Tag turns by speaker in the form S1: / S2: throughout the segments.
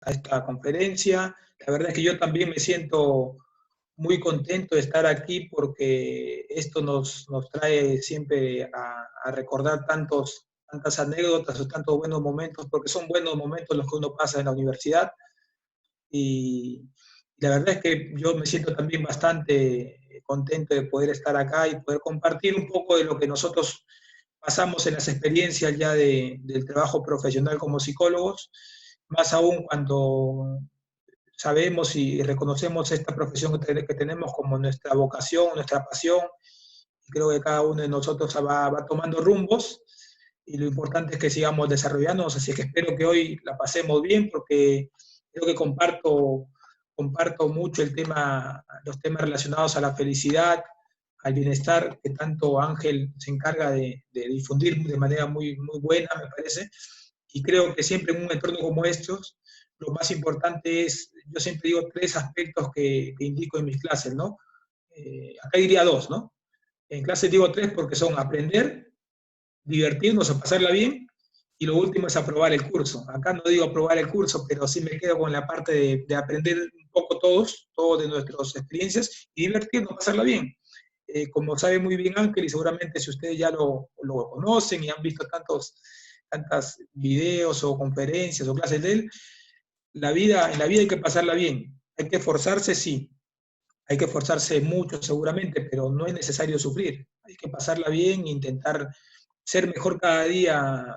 S1: a esta conferencia. La verdad es que yo también me siento muy contento de estar aquí porque esto nos trae siempre a recordar tantas anécdotas o tantos buenos momentos, porque son buenos momentos los que uno pasa en la universidad. Y la verdad es que yo me siento también bastante contento de poder estar acá y poder compartir un poco de lo que nosotros pasamos en las experiencias ya del trabajo profesional como psicólogos, más aún cuando sabemos y reconocemos esta profesión que tenemos como nuestra vocación, nuestra pasión. Y creo que cada uno de nosotros va tomando rumbos y lo importante es que sigamos desarrollándonos, así que espero que hoy la pasemos bien porque creo que comparto mucho los temas relacionados a la felicidad, al bienestar, que tanto Ángel se encarga de difundir de manera muy buena, me parece. Y creo que siempre en un entorno como estos, lo más importante es, yo siempre digo 3 aspectos que indico en mis clases, ¿no? Acá diría 2, ¿no? En clases digo 3 porque son aprender, divertirnos o pasarla bien, y lo último es aprobar el curso. Acá no digo aprobar el curso, pero sí me quedo con la parte de aprender un poco todos de nuestras experiencias, y divertirnos, pasarla bien. Como sabe muy bien Ángel, y seguramente si ustedes ya lo conocen y han visto tantas videos o conferencias o clases de él, en la vida hay que pasarla bien. Hay que esforzarse, sí. Hay que esforzarse mucho seguramente, pero no es necesario sufrir. Hay que pasarla bien e intentar ser mejor cada día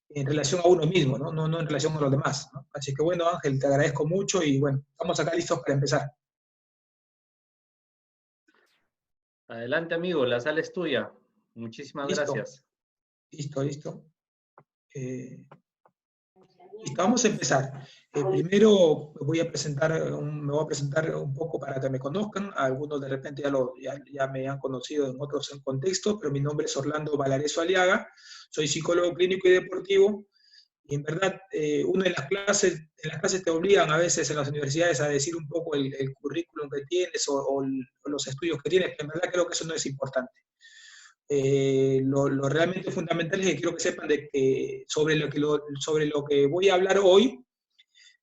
S1: en relación a uno mismo, ¿no? No en relación a los demás, ¿no? Así que bueno, Ángel, te agradezco mucho y bueno, estamos acá listos para empezar.
S2: Adelante, amigo, la sala es tuya. Muchísimas
S1: ¿Listo?
S2: gracias.
S1: Listo. Eh, Listo, vamos a empezar. Primero me voy a presentar un poco para que me conozcan. Algunos de repente ya me han conocido en otros contextos, pero mi nombre es Orlando Valareso Aliaga. Soy psicólogo clínico y deportivo. Y en verdad, uno en las clases te obligan a veces en las universidades a decir un poco el currículum que tienes o los estudios que tienes, pero en verdad creo que eso no es importante. Lo realmente fundamental es que quiero que sepan de que sobre lo que voy a hablar hoy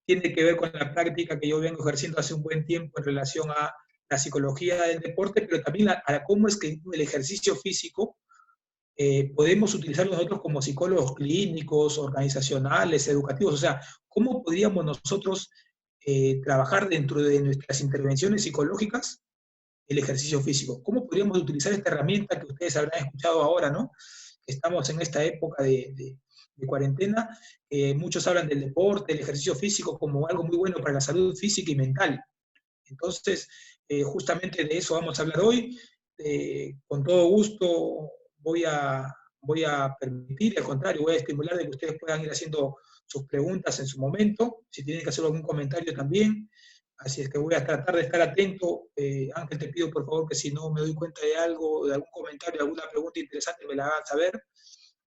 S1: tiene que ver con la práctica que yo vengo ejerciendo hace un buen tiempo en relación a la psicología del deporte, pero también a cómo es que el ejercicio físico podemos utilizarlo nosotros como psicólogos clínicos, organizacionales, educativos. O sea, ¿cómo podríamos nosotros trabajar dentro de nuestras intervenciones psicológicas el ejercicio físico? ¿Cómo podríamos utilizar esta herramienta que ustedes habrán escuchado ahora, ¿no? Estamos en esta época de cuarentena. Muchos hablan del deporte, del ejercicio físico como algo muy bueno para la salud física y mental. Entonces, justamente de eso vamos a hablar hoy. Con todo gusto voy a permitir, al contrario, voy a estimular de que ustedes puedan ir haciendo sus preguntas en su momento, si tienen que hacer algún comentario también. Así es que voy a tratar de estar atento. Ángel, te pido por favor que si no me doy cuenta de algo, de algún comentario, alguna pregunta interesante, me la hagan saber,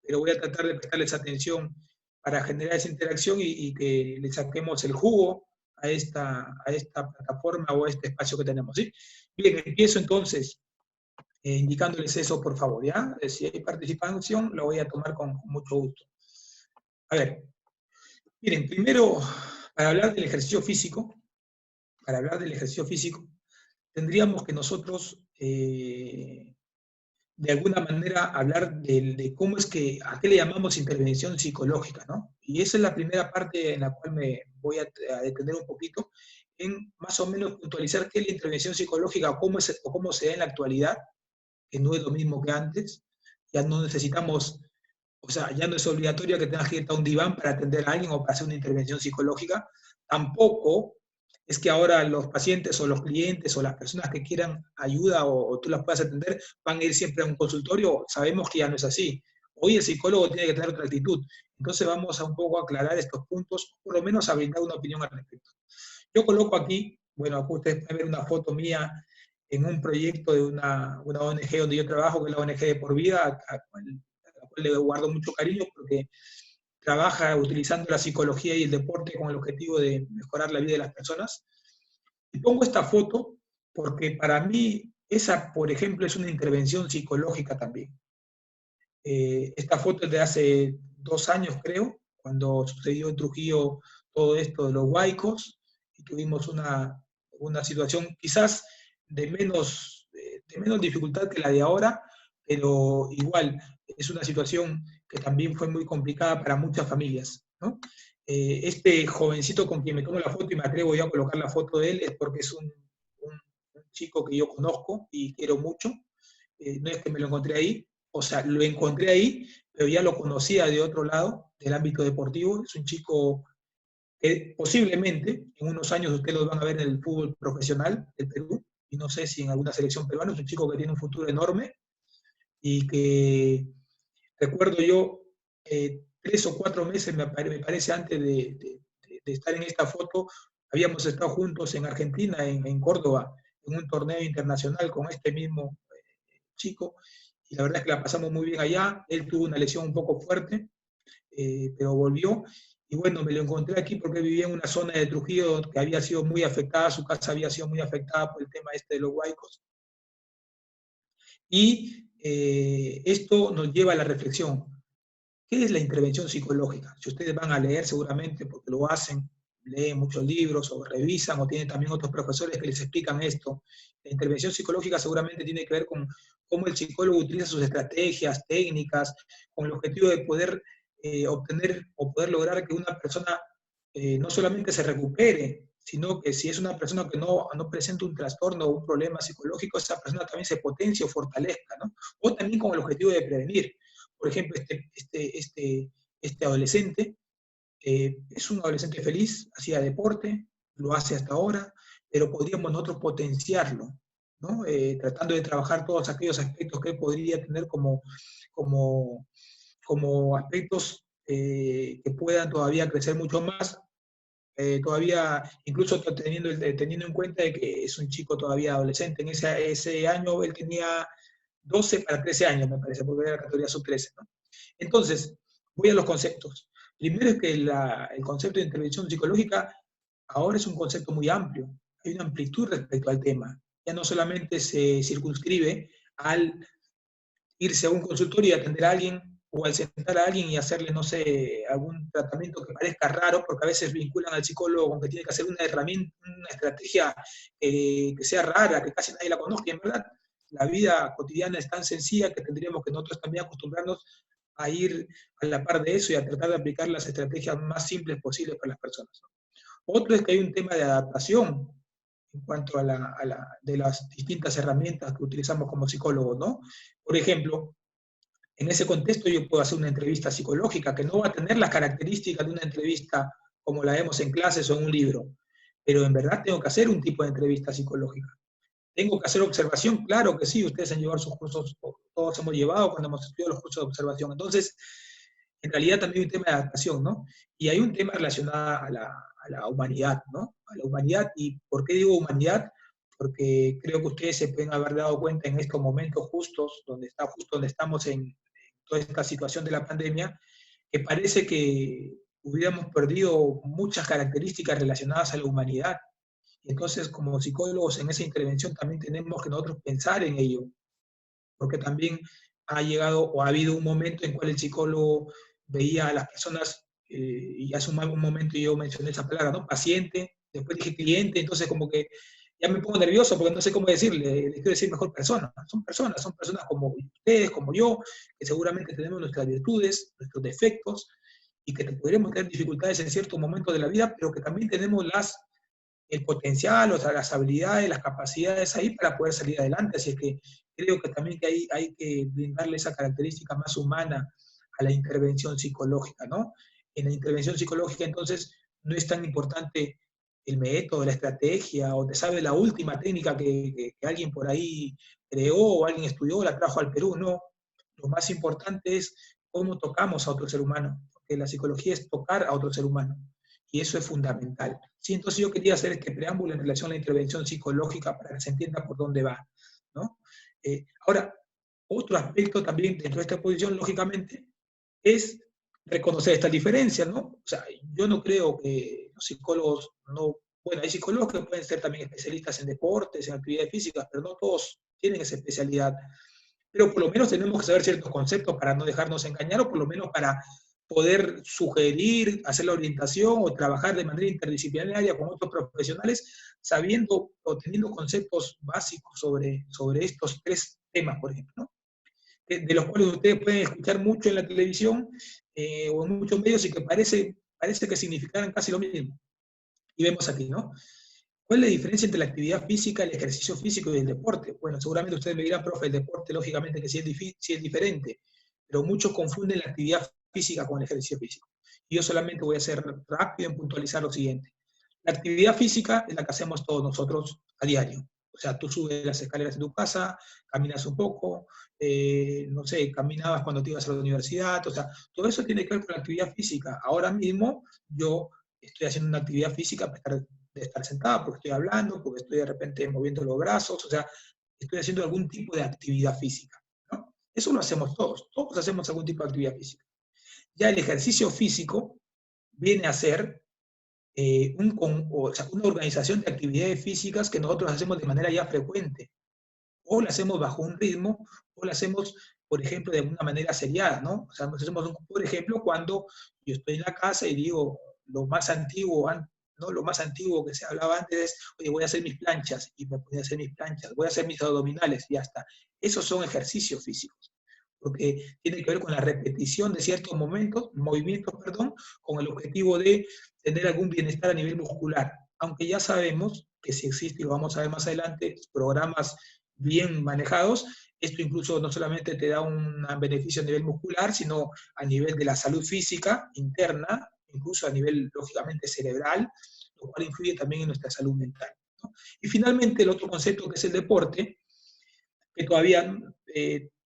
S1: pero voy a tratar de prestarles atención para generar esa interacción y que le saquemos el jugo a esta plataforma o a este espacio que tenemos, ¿sí? Bien, empiezo entonces indicándoles eso, por favor, ¿ya? Si hay participación, lo voy a tomar con mucho gusto. A ver, miren, primero, para hablar del ejercicio físico, tendríamos que nosotros, de alguna manera, hablar de cómo es que, a qué le llamamos intervención psicológica, ¿no? Y esa es la primera parte en la cual me voy a detener un poquito, en más o menos puntualizar qué es la intervención psicológica o cómo se da en la actualidad, que no es lo mismo que antes. Ya no necesitamos, o sea, ya no es obligatorio que tengas que irte a un diván para atender a alguien o para hacer una intervención psicológica. Tampoco es que ahora los pacientes o los clientes o las personas que quieran ayuda o tú las puedas atender van a ir siempre a un consultorio. Sabemos que ya no es así. Hoy el psicólogo tiene que tener otra actitud. Entonces vamos a un poco aclarar estos puntos, por lo menos a brindar una opinión al respecto. Yo coloco aquí, bueno, aquí ustedes pueden ver una foto mía en un proyecto de una ONG donde yo trabajo, que es la ONG de Por Vida, a la cual le guardo mucho cariño porque trabaja utilizando la psicología y el deporte con el objetivo de mejorar la vida de las personas. Y pongo esta foto porque para mí esa, por ejemplo, es una intervención psicológica también. Esta foto es de hace 2 años, creo, cuando sucedió en Trujillo todo esto de los huaicos y tuvimos una situación quizás de menos dificultad que la de ahora, pero igual es una situación que también fue muy complicada para muchas familias, ¿no? Este jovencito con quien me tomo la foto y me atrevo yo a colocar la foto de él es porque es un chico que yo conozco y quiero mucho. No es que me lo encontré ahí, o sea, lo encontré ahí, pero ya lo conocía de otro lado, del ámbito deportivo. Es un chico que posiblemente en unos años ustedes lo van a ver en el fútbol profesional del Perú, y no sé si en alguna selección peruana. Es un chico que tiene un futuro enorme y que recuerdo yo, 3 o 4 meses me parece antes de estar en esta foto, habíamos estado juntos en Argentina, en Córdoba, en un torneo internacional con este mismo chico, y la verdad es que la pasamos muy bien allá. Él tuvo una lesión un poco fuerte, pero volvió. Y bueno, me lo encontré aquí porque vivía en una zona de Trujillo que había sido muy afectada, su casa había sido muy afectada por el tema este de los huaicos. Y esto nos lleva a la reflexión. ¿Qué es la intervención psicológica? Si ustedes van a leer seguramente, porque lo hacen, leen muchos libros o revisan o tienen también otros profesores que les explican esto, la intervención psicológica seguramente tiene que ver con cómo el psicólogo utiliza sus estrategias, técnicas, con el objetivo de poder obtener o poder lograr que una persona no solamente se recupere, sino que si es una persona que no presenta un trastorno o un problema psicológico, esa persona también se potencie o fortalezca, ¿no? O también con el objetivo de prevenir. Por ejemplo, este adolescente es un adolescente feliz, hacía deporte, lo hace hasta ahora, pero podríamos nosotros potenciarlo, ¿no? Tratando de trabajar todos aquellos aspectos que él podría tener como, como aspectos que puedan todavía crecer mucho más, todavía, incluso teniendo en cuenta de que es un chico todavía adolescente. En ese año él tenía 12 para 13 años, me parece, porque era la categoría sub-13, ¿no? Entonces, voy a los conceptos. Primero es que el concepto de intervención psicológica ahora es un concepto muy amplio. Hay una amplitud respecto al tema. Ya no solamente se circunscribe al irse a un consultorio y atender a alguien o al sentar a alguien y hacerle, no sé, algún tratamiento que parezca raro, porque a veces vinculan al psicólogo con que tiene que hacer una herramienta, una estrategia que sea rara, que casi nadie la conozca. Y en verdad, la vida cotidiana es tan sencilla que tendríamos que nosotros también acostumbrarnos a ir a la par de eso y a tratar de aplicar las estrategias más simples posibles para las personas. Otro es que hay un tema de adaptación en cuanto de las distintas herramientas que utilizamos como psicólogos, ¿no? Por ejemplo, en ese contexto yo puedo hacer una entrevista psicológica que no va a tener las características de una entrevista como la vemos en clases o en un libro, pero en verdad tengo que hacer un tipo de entrevista psicológica. Tengo que hacer observación, claro que sí, ustedes han llevado sus cursos, todos hemos llevado cuando hemos estudiado los cursos de observación. Entonces, en realidad también hay un tema de adaptación, ¿no? Y hay un tema relacionado a la humanidad, ¿no? A la humanidad. ¿Y por qué digo humanidad? Porque creo que ustedes se pueden haber dado cuenta en estos momentos justos, justo donde estamos en toda esta situación de la pandemia, que parece que hubiéramos perdido muchas características relacionadas a la humanidad. Y entonces, como psicólogos en esa intervención también tenemos que nosotros pensar en ello, porque también ha llegado o ha habido un momento en cual el psicólogo veía a las personas, y hace un momento yo mencioné esa palabra, ¿no? Paciente, después dije cliente, entonces como que ya me pongo nervioso porque no sé cómo decirle, le quiero decir mejor persona. Son personas como ustedes, como yo, que seguramente tenemos nuestras virtudes, nuestros defectos, y que podremos tener dificultades en ciertos momentos de la vida, pero que también tenemos el potencial, o sea, las habilidades, las capacidades ahí para poder salir adelante. Así es que creo que también que hay que brindarle esa característica más humana a la intervención psicológica, ¿no? En la intervención psicológica, entonces, no es tan importante el método, la estrategia, o te sabe la última técnica que alguien por ahí creó o alguien estudió, la trajo al Perú, no. Lo más importante es cómo tocamos a otro ser humano, porque la psicología es tocar a otro ser humano y eso es fundamental. Sí, entonces yo quería hacer este preámbulo en relación a la intervención psicológica para que se entienda por dónde va, ¿no? Ahora, otro aspecto también dentro de esta exposición, lógicamente, es reconocer estas diferencias, ¿no? O sea, yo no creo que los psicólogos no... Bueno, hay psicólogos que pueden ser también especialistas en deportes, en actividades físicas, pero no todos tienen esa especialidad. Pero por lo menos tenemos que saber ciertos conceptos para no dejarnos engañar o por lo menos para poder sugerir, hacer la orientación o trabajar de manera interdisciplinaria con otros profesionales, sabiendo o teniendo conceptos básicos sobre estos tres temas, por ejemplo, ¿no? De los cuales ustedes pueden escuchar mucho en la televisión o en muchos medios y que parece que significaran casi lo mismo. Y vemos aquí, ¿no? ¿Cuál es la diferencia entre la actividad física, el ejercicio físico y el deporte? Bueno, seguramente ustedes me dirán, profe, el deporte lógicamente que sí es diferente, pero muchos confunden la actividad física con el ejercicio físico. Y yo solamente voy a ser rápido en puntualizar lo siguiente. La actividad física es la que hacemos todos nosotros a diario. O sea, tú subes las escaleras de tu casa, caminas un poco, no sé, caminabas cuando te ibas a la universidad, o sea, todo eso tiene que ver con la actividad física. Ahora mismo yo estoy haciendo una actividad física de estar sentada, porque estoy hablando, porque estoy de repente moviendo los brazos, o sea, estoy haciendo algún tipo de actividad física, ¿no? Eso lo hacemos todos hacemos algún tipo de actividad física. Ya el ejercicio físico viene a ser o sea, una organización de actividades físicas que nosotros hacemos de manera ya frecuente, o la hacemos bajo un ritmo, o la hacemos, por ejemplo, de una manera seriada, ¿no? O sea, hacemos, por ejemplo, cuando yo estoy en la casa y digo, lo más antiguo, ¿no? Lo más antiguo que se hablaba antes es, oye, voy a hacer mis planchas, y me ponía a hacer mis planchas, voy a hacer mis abdominales, y ya está. Esos son ejercicios físicos, porque tiene que ver con la repetición de ciertos movimientos, perdón, con el objetivo de tener algún bienestar a nivel muscular. Aunque ya sabemos que si existe, y lo vamos a ver más adelante, programas bien manejados, esto incluso no solamente te da un beneficio a nivel muscular, sino a nivel de la salud física interna, incluso a nivel, lógicamente, cerebral, lo cual influye también en nuestra salud mental, ¿no? Y finalmente, el otro concepto que es el deporte, que todavía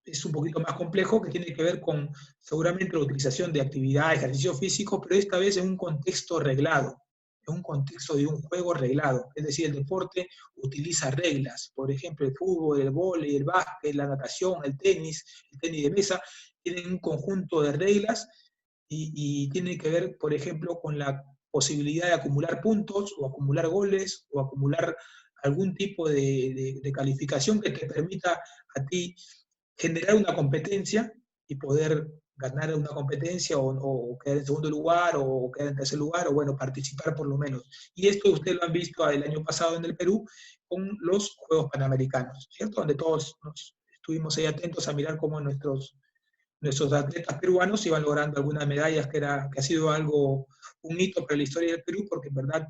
S1: es un poquito más complejo, que tiene que ver con seguramente la utilización de actividad, ejercicio físico, pero esta vez en un contexto reglado, en un contexto de un juego reglado. Es decir, el deporte utiliza reglas. Por ejemplo, el fútbol, el vóley, el básquet, la natación, el tenis de mesa, tienen un conjunto de reglas y tienen que ver, por ejemplo, con la posibilidad de acumular puntos o acumular goles o acumular algún tipo de calificación que te permita a ti generar una competencia y poder ganar una competencia o quedar en segundo lugar o quedar en tercer lugar o bueno, participar por lo menos. Y esto ustedes lo han visto el año pasado en el Perú con los Juegos Panamericanos, ¿cierto? Donde todos nos estuvimos ahí atentos a mirar cómo nuestros atletas peruanos iban logrando algunas medallas que ha sido un hito para la historia del Perú porque en verdad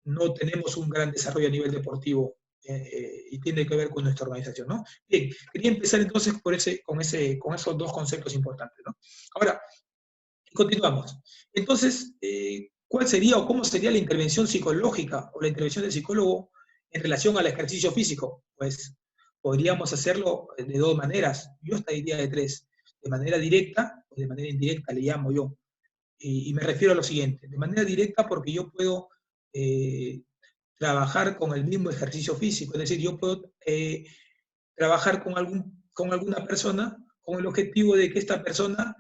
S1: no tenemos un gran desarrollo a nivel deportivo y tiene que ver con nuestra organización, ¿no? Bien, quería empezar entonces con esos dos conceptos importantes, ¿no? Ahora, continuamos. Entonces, ¿cuál sería o cómo sería la intervención psicológica o la intervención del psicólogo en relación al ejercicio físico? Pues podríamos hacerlo de dos maneras. Yo hasta diría de tres. De manera directa o de manera indirecta, le llamo yo. Y me refiero a lo siguiente. De manera directa porque yo puedo trabajar con el mismo ejercicio físico. Es decir, yo puedo trabajar con alguna persona con el objetivo de que esta persona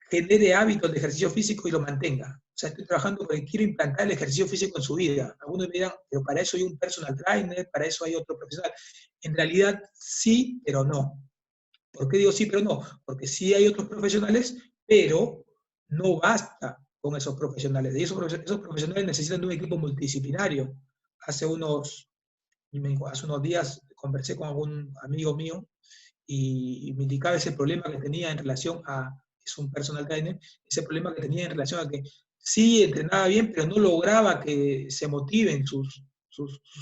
S1: genere hábitos de ejercicio físico y lo mantenga. O sea, estoy trabajando porque quiero implantar el ejercicio físico en su vida. Algunos me dirán, pero para eso hay un personal trainer, para eso hay otro profesional. En realidad, sí, pero no. ¿Por qué digo sí, pero no? Porque sí hay otros profesionales, pero no basta con esos profesionales. Y esos profesionales necesitan de un equipo multidisciplinario. Hace unos días conversé con algún amigo mío y me indicaba ese problema que tenía en relación es un personal trainer, ese problema que tenía en relación a que sí entrenaba bien, pero no lograba que se motiven sus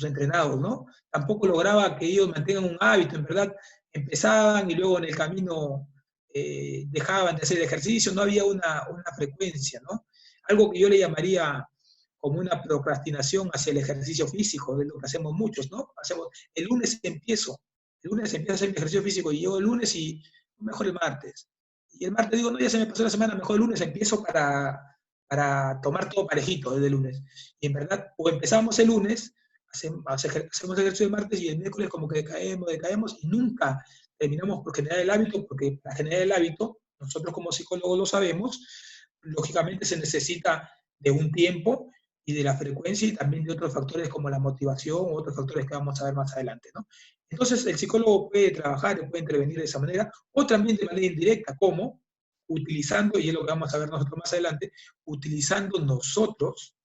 S1: entrenados, ¿no? Tampoco lograba que ellos mantengan un hábito, en verdad, empezaban y luego en el camino dejaban de hacer el ejercicio, no había una frecuencia, ¿no? Algo que yo le llamaría como una procrastinación hacia el ejercicio físico, de lo que hacemos muchos, ¿no? El lunes empiezo a hacer mi ejercicio físico y yo el lunes y mejor el martes. Y el martes digo, no, ya se me pasó la semana, mejor el lunes empiezo para tomar todo parejito desde el lunes. Y en verdad, o empezamos el lunes, hacemos ejercicio el martes y el miércoles como que decaemos y nunca terminamos por generar el hábito, porque para generar el hábito, nosotros como psicólogos lo sabemos, lógicamente se necesita de un tiempo y de la frecuencia y también de otros factores como la motivación u otros factores que vamos a ver más adelante, ¿no? Entonces el psicólogo puede trabajar, puede intervenir de esa manera, o también de manera indirecta, como utilizando, y es lo que vamos a ver nosotros más adelante, utilizando nosotros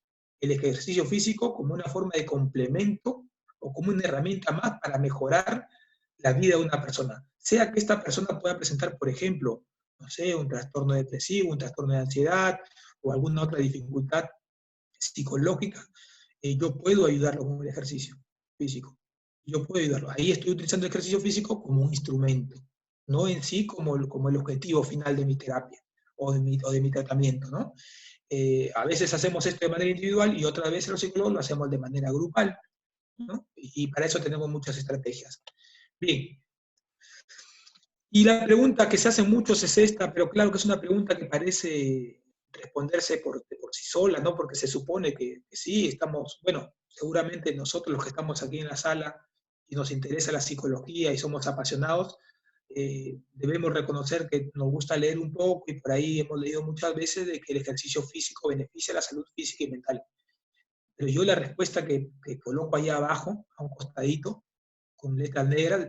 S1: el ejercicio físico como una forma de complemento o como una herramienta más para mejorar la vida de una persona. Sea que esta persona pueda presentar, por ejemplo, no sé, un trastorno depresivo, un trastorno de ansiedad o alguna otra dificultad psicológica, yo puedo ayudarlo con el ejercicio físico. Yo puedo ayudarlo. Ahí estoy utilizando el ejercicio físico como un instrumento, no en sí como el objetivo final de mi terapia o de mi tratamiento, ¿no? A veces hacemos esto de manera individual y otras veces los psicólogos lo hacemos de manera grupal, ¿no? Y para eso tenemos muchas estrategias. Bien. Y la pregunta que se hacen muchos es esta, pero claro que es una pregunta que parece responderse por sí sola, ¿no? Porque se supone que sí, estamos, bueno, seguramente nosotros los que estamos aquí en la sala y nos interesa la psicología y somos apasionados, debemos reconocer que nos gusta leer un poco y por ahí hemos leído muchas veces de que el ejercicio físico beneficia la salud física y mental. Pero yo la respuesta que coloco ahí abajo, a un costadito, con letras negras,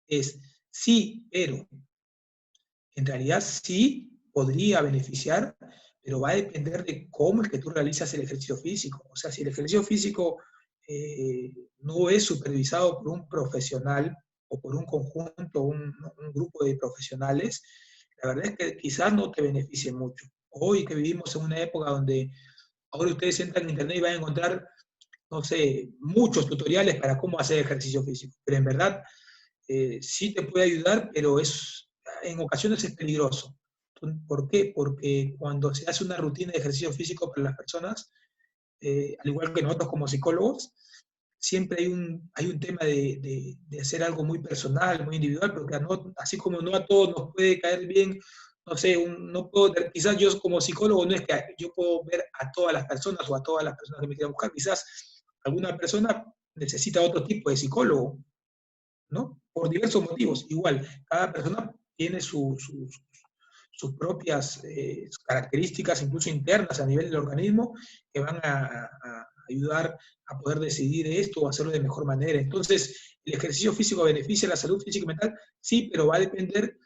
S1: es sí, pero en realidad sí podría beneficiar, pero va a depender de cómo es que tú realizas el ejercicio físico. O sea, si el ejercicio físico no es supervisado por un profesional o por un conjunto, un grupo de profesionales, la verdad es que quizás no te beneficie mucho. Hoy que vivimos en una época donde ahora ustedes entran en internet y van a encontrar, no sé, muchos tutoriales para cómo hacer ejercicio físico, pero en verdad sí te puede ayudar, pero en ocasiones es peligroso. ¿Por qué? Porque cuando se hace una rutina de ejercicio físico para las personas, al igual que nosotros como psicólogos, siempre hay un tema de hacer algo muy personal, muy individual, porque así como no a todos nos puede caer bien, no sé, no puedo, quizás yo como psicólogo no es que yo puedo ver a todas las personas o a todas las personas que me quieran buscar, quizás alguna persona necesita otro tipo de psicólogo, ¿no? Por diversos motivos. Igual, cada persona tiene sus propias características, incluso internas a nivel del organismo, que van a ayudar a poder decidir esto o hacerlo de mejor manera. Entonces, ¿el ejercicio físico beneficia la salud física y mental? Sí, pero va a depender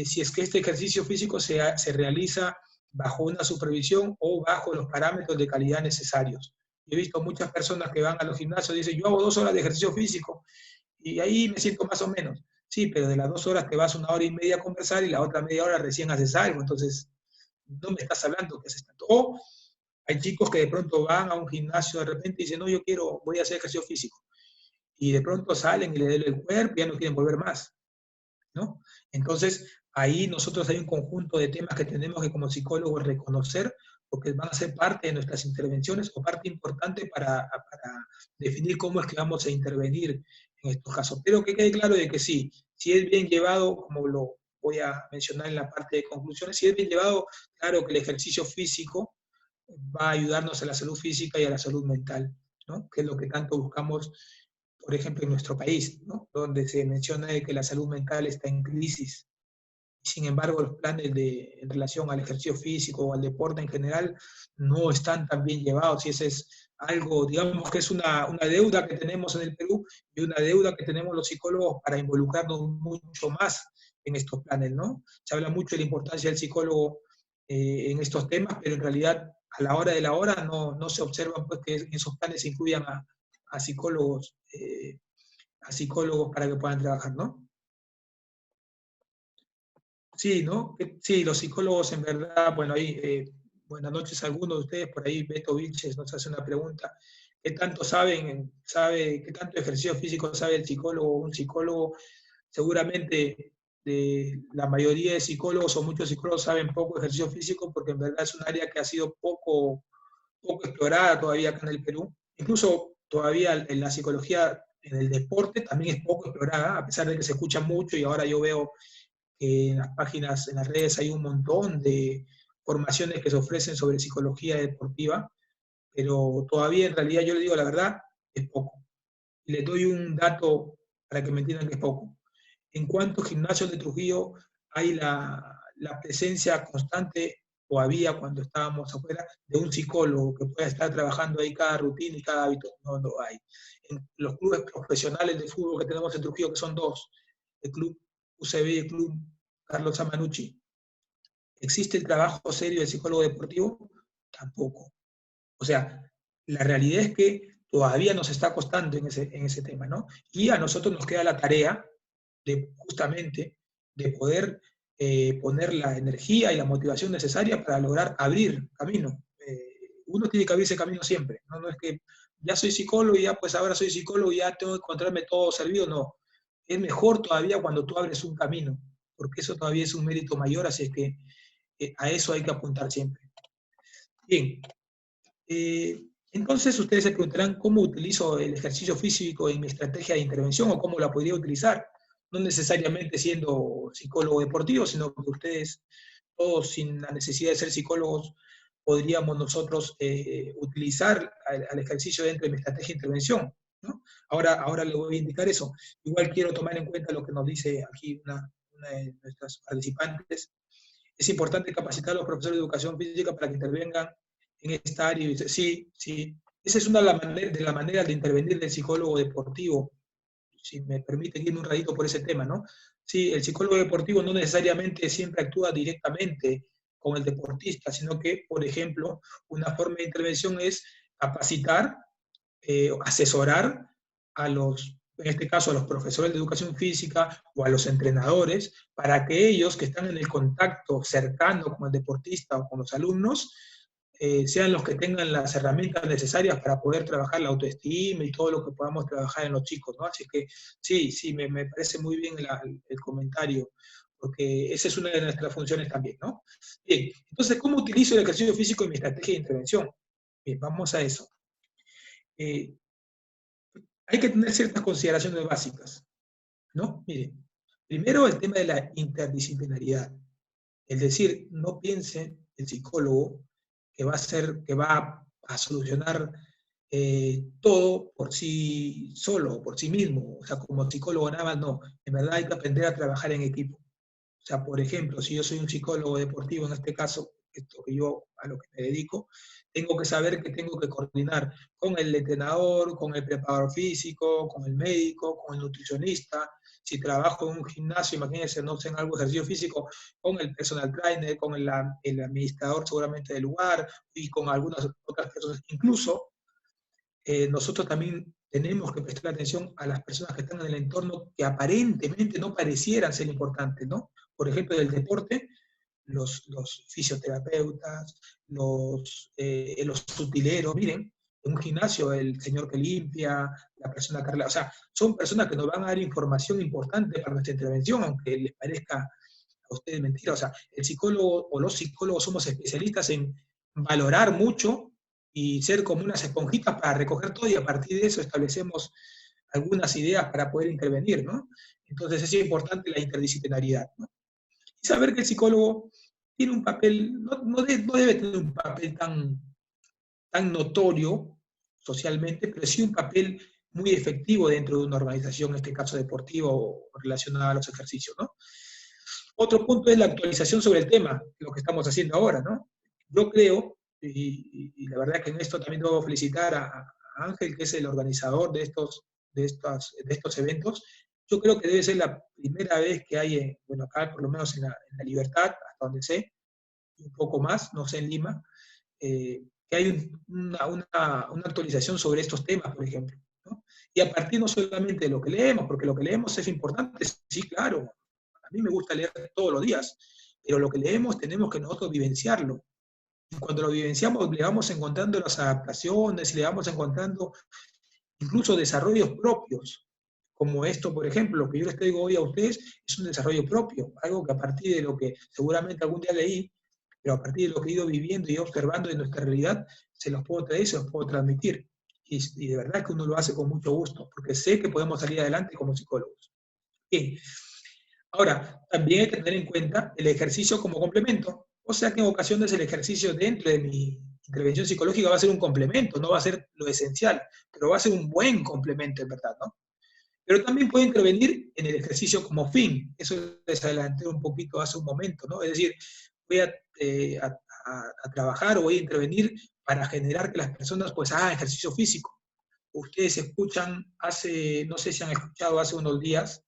S1: si es que este ejercicio físico se realiza bajo una supervisión o bajo los parámetros de calidad necesarios. Yo he visto muchas personas que van a los gimnasios y dicen, yo hago 2 horas de ejercicio físico y ahí me siento más o menos. Sí, pero de las 2 horas te vas 1 hora y media a conversar y la otra media hora recién haces algo, entonces no me estás hablando que haces tanto. O hay chicos que de pronto van a un gimnasio de repente y dicen, no, voy a hacer ejercicio físico. Y de pronto salen y le duele el cuerpo y ya no quieren volver más, ¿no? Entonces, ahí nosotros hay un conjunto de temas que tenemos que como psicólogos reconocer porque van a ser parte de nuestras intervenciones o parte importante para definir cómo es que vamos a intervenir en estos casos. Pero que quede claro de que sí, si es bien llevado, como lo voy a mencionar en la parte de conclusiones, si es bien llevado, claro que el ejercicio físico va a ayudarnos a la salud física y a la salud mental, ¿no? Que es lo que tanto buscamos, por ejemplo, en nuestro país, ¿no? Donde se menciona de que la salud mental está en crisis. Sin embargo, los planes en relación al ejercicio físico o al deporte en general no están tan bien llevados y ese es algo, digamos que es una deuda que tenemos en el Perú y una deuda que tenemos los psicólogos para involucrarnos mucho más en estos planes, ¿no? Se habla mucho de la importancia del psicólogo en estos temas, pero en realidad a la hora de la hora no se observan pues, que en esos planes se incluyan a psicólogos para que puedan trabajar, ¿no? Sí, ¿no? Sí, los psicólogos en verdad, bueno, ahí, buenas noches a algunos de ustedes, por ahí Beto Vilches nos hace una pregunta, ¿qué tanto qué tanto ejercicio físico sabe el psicólogo? Un psicólogo, seguramente la mayoría de psicólogos o muchos psicólogos saben poco ejercicio físico porque en verdad es un área que ha sido poco explorada todavía acá en el Perú. Incluso todavía en la psicología, en el deporte, también es poco explorada, a pesar de que se escucha mucho y ahora yo veo que en las páginas, en las redes hay un montón de formaciones que se ofrecen sobre psicología deportiva, pero todavía en realidad yo le digo la verdad, es poco. Y les doy un dato para que me entiendan que es poco. ¿En cuántos gimnasios de Trujillo hay la presencia constante, o había cuando estábamos afuera, de un psicólogo que pueda estar trabajando ahí cada rutina y cada hábito? No lo hay. En los clubes profesionales de fútbol que tenemos en Trujillo, que son 2, el club UCB y el club Carlos Amanucci, ¿Existe el trabajo serio del psicólogo deportivo? Tampoco. O sea, la realidad es que todavía nos está costando en ese tema, ¿no? Y a nosotros nos queda la tarea de justamente de poder poner la energía y la motivación necesaria para lograr abrir camino. Uno tiene que abrirse camino siempre, ¿no? No es que ya soy psicólogo y ya pues ahora soy psicólogo y ya tengo que encontrarme todo servido, no. Es mejor todavía cuando tú abres un camino, porque eso todavía es un mérito mayor, así es que a eso hay que apuntar siempre. Bien, entonces ustedes se preguntarán cómo utilizo el ejercicio físico en mi estrategia de intervención o cómo la podría utilizar. No necesariamente siendo psicólogo deportivo, sino que ustedes, todos sin la necesidad de ser psicólogos, podríamos nosotros utilizar al ejercicio dentro de mi estrategia de intervención, ¿no? Ahora le voy a indicar eso. Igual quiero tomar en cuenta lo que nos dice aquí una de nuestras participantes. Es importante capacitar a los profesores de educación física para que intervengan en esta área. Y dice, sí, sí. Esa es una de las maneras de intervenir del psicólogo deportivo, si me permiten irme un ratito por ese tema, ¿no? Sí, el psicólogo deportivo no necesariamente siempre actúa directamente con el deportista, sino que, por ejemplo, una forma de intervención es capacitar, asesorar a los, en este caso a los profesores de educación física o a los entrenadores, para que ellos que están en el contacto cercano con el deportista o con los alumnos, sean los que tengan las herramientas necesarias para poder trabajar la autoestima y todo lo que podamos trabajar en los chicos, ¿no? Así que sí, sí, me parece muy bien el comentario, porque esa es una de nuestras funciones también, ¿no? Bien, entonces, ¿cómo utilizo el ejercicio físico en mi estrategia de intervención? Bien, vamos a eso. Eh, hay que tener ciertas consideraciones básicas, ¿no? Miren, primero el tema de la interdisciplinariedad. Es decir, no piense el psicólogo que va a solucionar todo por sí solo, por sí mismo, o sea, como psicólogo nada más, no. En verdad hay que aprender a trabajar en equipo. O sea, por ejemplo, si yo soy un psicólogo deportivo, en este caso, esto que yo a lo que me dedico, tengo que saber que tengo que coordinar con el entrenador, con el preparador físico, con el médico, con el nutricionista. Si trabajo en un gimnasio, imagínense, no sé, en algo de ejercicio físico, con el personal trainer, con el administrador seguramente del lugar y con algunas otras personas. Incluso nosotros también tenemos que prestar atención a las personas que están en el entorno que aparentemente no parecieran ser importantes, ¿no? Por ejemplo, del deporte, los fisioterapeutas, los utileros, miren, en un gimnasio el señor que limpia, la persona que arregla, o sea, son personas que nos van a dar información importante para nuestra intervención, aunque les parezca a ustedes mentira. O sea, el psicólogo o los psicólogos somos especialistas en valorar mucho y ser como unas esponjitas para recoger todo y a partir de eso establecemos algunas ideas para poder intervenir, ¿no? Entonces es importante la interdisciplinariedad, ¿no? Y saber que el psicólogo tiene un papel, no debe tener un papel tan notorio socialmente, pero sí un papel muy efectivo dentro de una organización, en este caso deportiva o relacionada a los ejercicios, ¿no? Otro punto es la actualización sobre el tema, lo que estamos haciendo ahora, ¿no? Yo creo, y la verdad que en esto también debo felicitar a Ángel, que es el organizador de estos eventos. Yo creo que debe ser la primera vez que hay, bueno, acá por lo menos en la Libertad, hasta donde sé, un poco más, no sé en Lima, que hay una actualización sobre estos temas, por ejemplo, ¿no? Y a partir no solamente de lo que leemos, porque lo que leemos es importante, sí, claro, a mí me gusta leer todos los días, pero lo que leemos tenemos que nosotros vivenciarlo. Y cuando lo vivenciamos le vamos encontrando las adaptaciones, le vamos encontrando incluso desarrollos propios, como esto, por ejemplo, lo que yo les traigo hoy a ustedes, es un desarrollo propio, algo que a partir de lo que seguramente algún día leí, pero a partir de lo que he ido viviendo y observando de nuestra realidad, se los puedo traer, se los puedo transmitir. Y de verdad que uno lo hace con mucho gusto, porque sé que podemos salir adelante como psicólogos. Bien. Ahora, también hay que tener en cuenta el ejercicio como complemento. O sea que en ocasiones el ejercicio dentro de mi intervención psicológica va a ser un complemento, no va a ser lo esencial, pero va a ser un buen complemento, en verdad, ¿no? Pero también puede intervenir en el ejercicio como fin. Eso les adelanté un poquito hace un momento, ¿no? Es decir, voy a trabajar o voy a intervenir para generar que las personas pues hagan ejercicio físico. Ustedes escuchan no sé si han escuchado hace unos días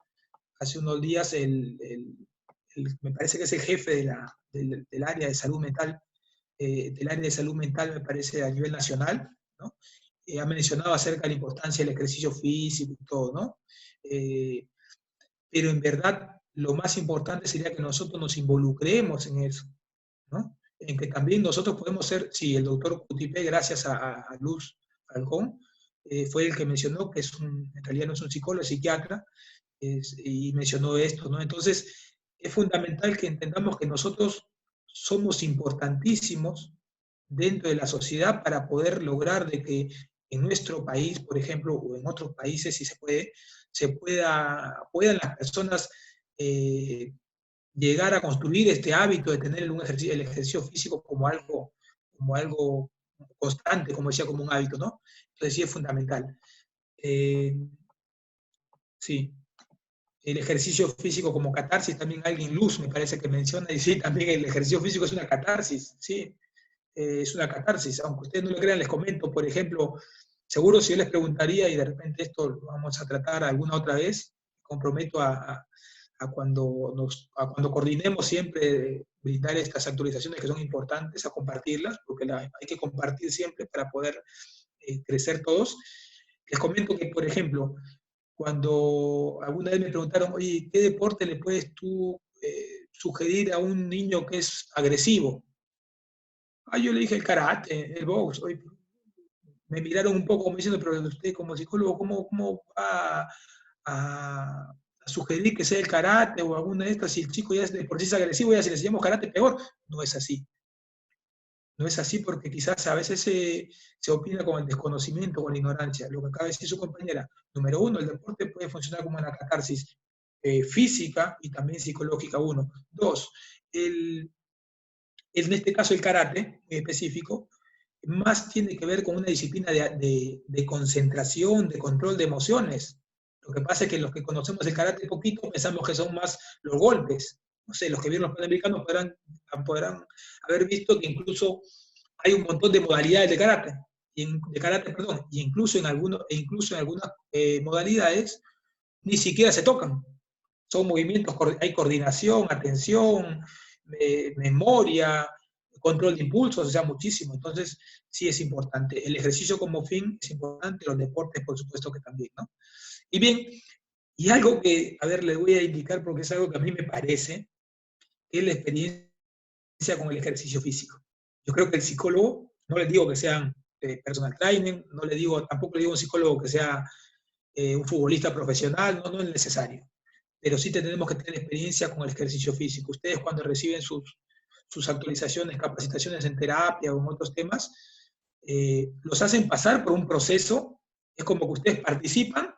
S1: me parece que es el jefe del área de salud mental, me parece, a nivel nacional, ¿no? Ha mencionado acerca de la importancia del ejercicio físico y todo, ¿no? Pero en verdad lo más importante sería que nosotros nos involucremos en eso, ¿no? En que también nosotros podemos ser, sí, el doctor Cutipé, gracias a Luz Falcón, fue el que mencionó que en realidad no es un psicólogo, es psiquiatra, y mencionó esto, ¿no? Entonces, es fundamental que entendamos que nosotros somos importantísimos dentro de la sociedad para poder lograr de que en nuestro país, por ejemplo, o en otros países, si se puede, puedan las personas llegar a construir este hábito de tener el ejercicio físico como algo constante, como decía, como un hábito, ¿no? Entonces sí es fundamental. Sí, el ejercicio físico como catarsis, también alguien, Luz, me parece que menciona, y sí, también el ejercicio físico es una catarsis, sí, es una catarsis. Aunque ustedes no lo crean, les comento, por ejemplo, seguro si yo les preguntaría, y de repente esto lo vamos a tratar alguna otra vez, comprometo a cuando coordinemos siempre brindar estas actualizaciones que son importantes, a compartirlas, porque hay que compartir siempre para poder crecer todos. Les comento que, por ejemplo, cuando alguna vez me preguntaron, oye, ¿qué deporte le puedes tú sugerir a un niño que es agresivo? Yo le dije el karate, el box. Oye, me miraron un poco como diciendo, pero usted como psicólogo, ¿cómo va a sugerir que sea el karate o alguna de estas? Si el chico ya es de por sí es agresivo, ya si le enseñamos karate, peor. No es así. No es así porque quizás a veces se opina con el desconocimiento, con la ignorancia. Lo que acaba de decir su compañera, número uno, el deporte puede funcionar como una catarsis física y también psicológica, uno. Dos, en este caso el karate específico, más tiene que ver con una disciplina de concentración, de control de emociones. Lo que pasa es que los que conocemos el karate poquito pensamos que son más los golpes. No sé, los que vieron los panamericanos podrán haber visto que incluso hay un montón de modalidades de karate, perdón, y incluso en algunas modalidades ni siquiera se tocan. Son movimientos, hay coordinación, atención, memoria, control de impulsos, o sea, muchísimo. Entonces, sí es importante. El ejercicio como fin es importante, los deportes, por supuesto que también, ¿no? Y bien, y algo que, a ver, les voy a indicar porque es algo que a mí me parece, que es la experiencia con el ejercicio físico. Yo creo que el psicólogo, no les digo que sean personal training, tampoco le digo a un psicólogo que sea un futbolista profesional, no es necesario. Pero sí tenemos que tener experiencia con el ejercicio físico. Ustedes cuando reciben sus actualizaciones, capacitaciones en terapia o en otros temas, los hacen pasar por un proceso, es como que ustedes participan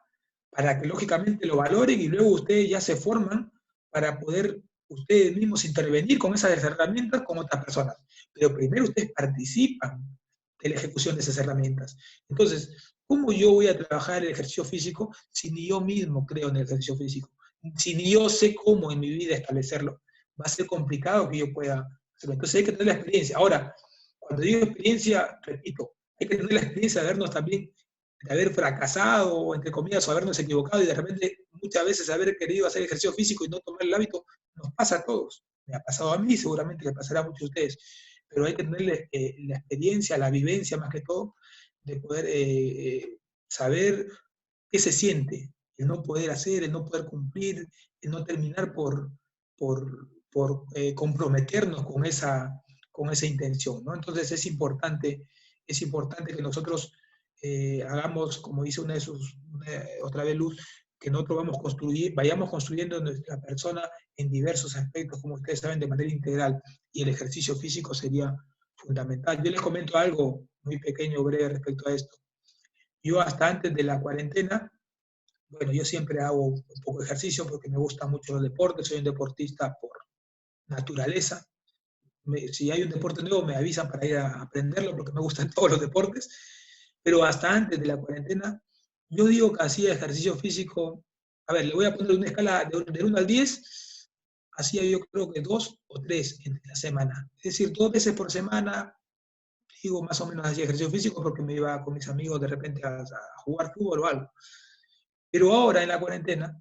S1: para que lógicamente lo valoren y luego ustedes ya se forman para poder ustedes mismos intervenir con esas herramientas con otras personas. Pero primero ustedes participan de la ejecución de esas herramientas. Entonces, ¿cómo yo voy a trabajar el ejercicio físico si ni yo mismo creo en el ejercicio físico? Si ni yo sé cómo en mi vida establecerlo, va a ser complicado que yo pueda hacerlo. Entonces hay que tener la experiencia. Ahora, cuando digo experiencia, repito, hay que tener la experiencia de habernos también, de haber fracasado, o entre comillas, o habernos equivocado y de repente muchas veces haber querido hacer ejercicio físico y no tomar el hábito, nos pasa a todos. Me ha pasado a mí, seguramente le pasará a muchos de ustedes. Pero hay que tener la experiencia, la vivencia más que todo, de poder saber qué se siente, el no poder hacer, el no poder cumplir, el no terminar por comprometernos con esa intención, ¿no? Entonces es importante que nosotros hagamos, como dice otra vez Luz, que nosotros vayamos construyendo nuestra persona en diversos aspectos, como ustedes saben, de manera integral, y el ejercicio físico sería fundamental. Yo les comento algo muy pequeño, breve respecto a esto. Yo hasta antes de la cuarentena, bueno, yo siempre hago un poco de ejercicio porque me gustan mucho los deportes, soy un deportista por naturaleza. Si hay un deporte nuevo me avisan para ir a aprenderlo porque me gustan todos los deportes, pero hasta antes de la cuarentena, yo digo que hacía ejercicio físico, a ver, le voy a poner una escala de 1 al 10, hacía yo creo que 2 o 3 en la semana. Es decir, 2 veces por semana, digo, más o menos hacía ejercicio físico porque me iba con mis amigos de repente a jugar fútbol o algo. Pero ahora en la cuarentena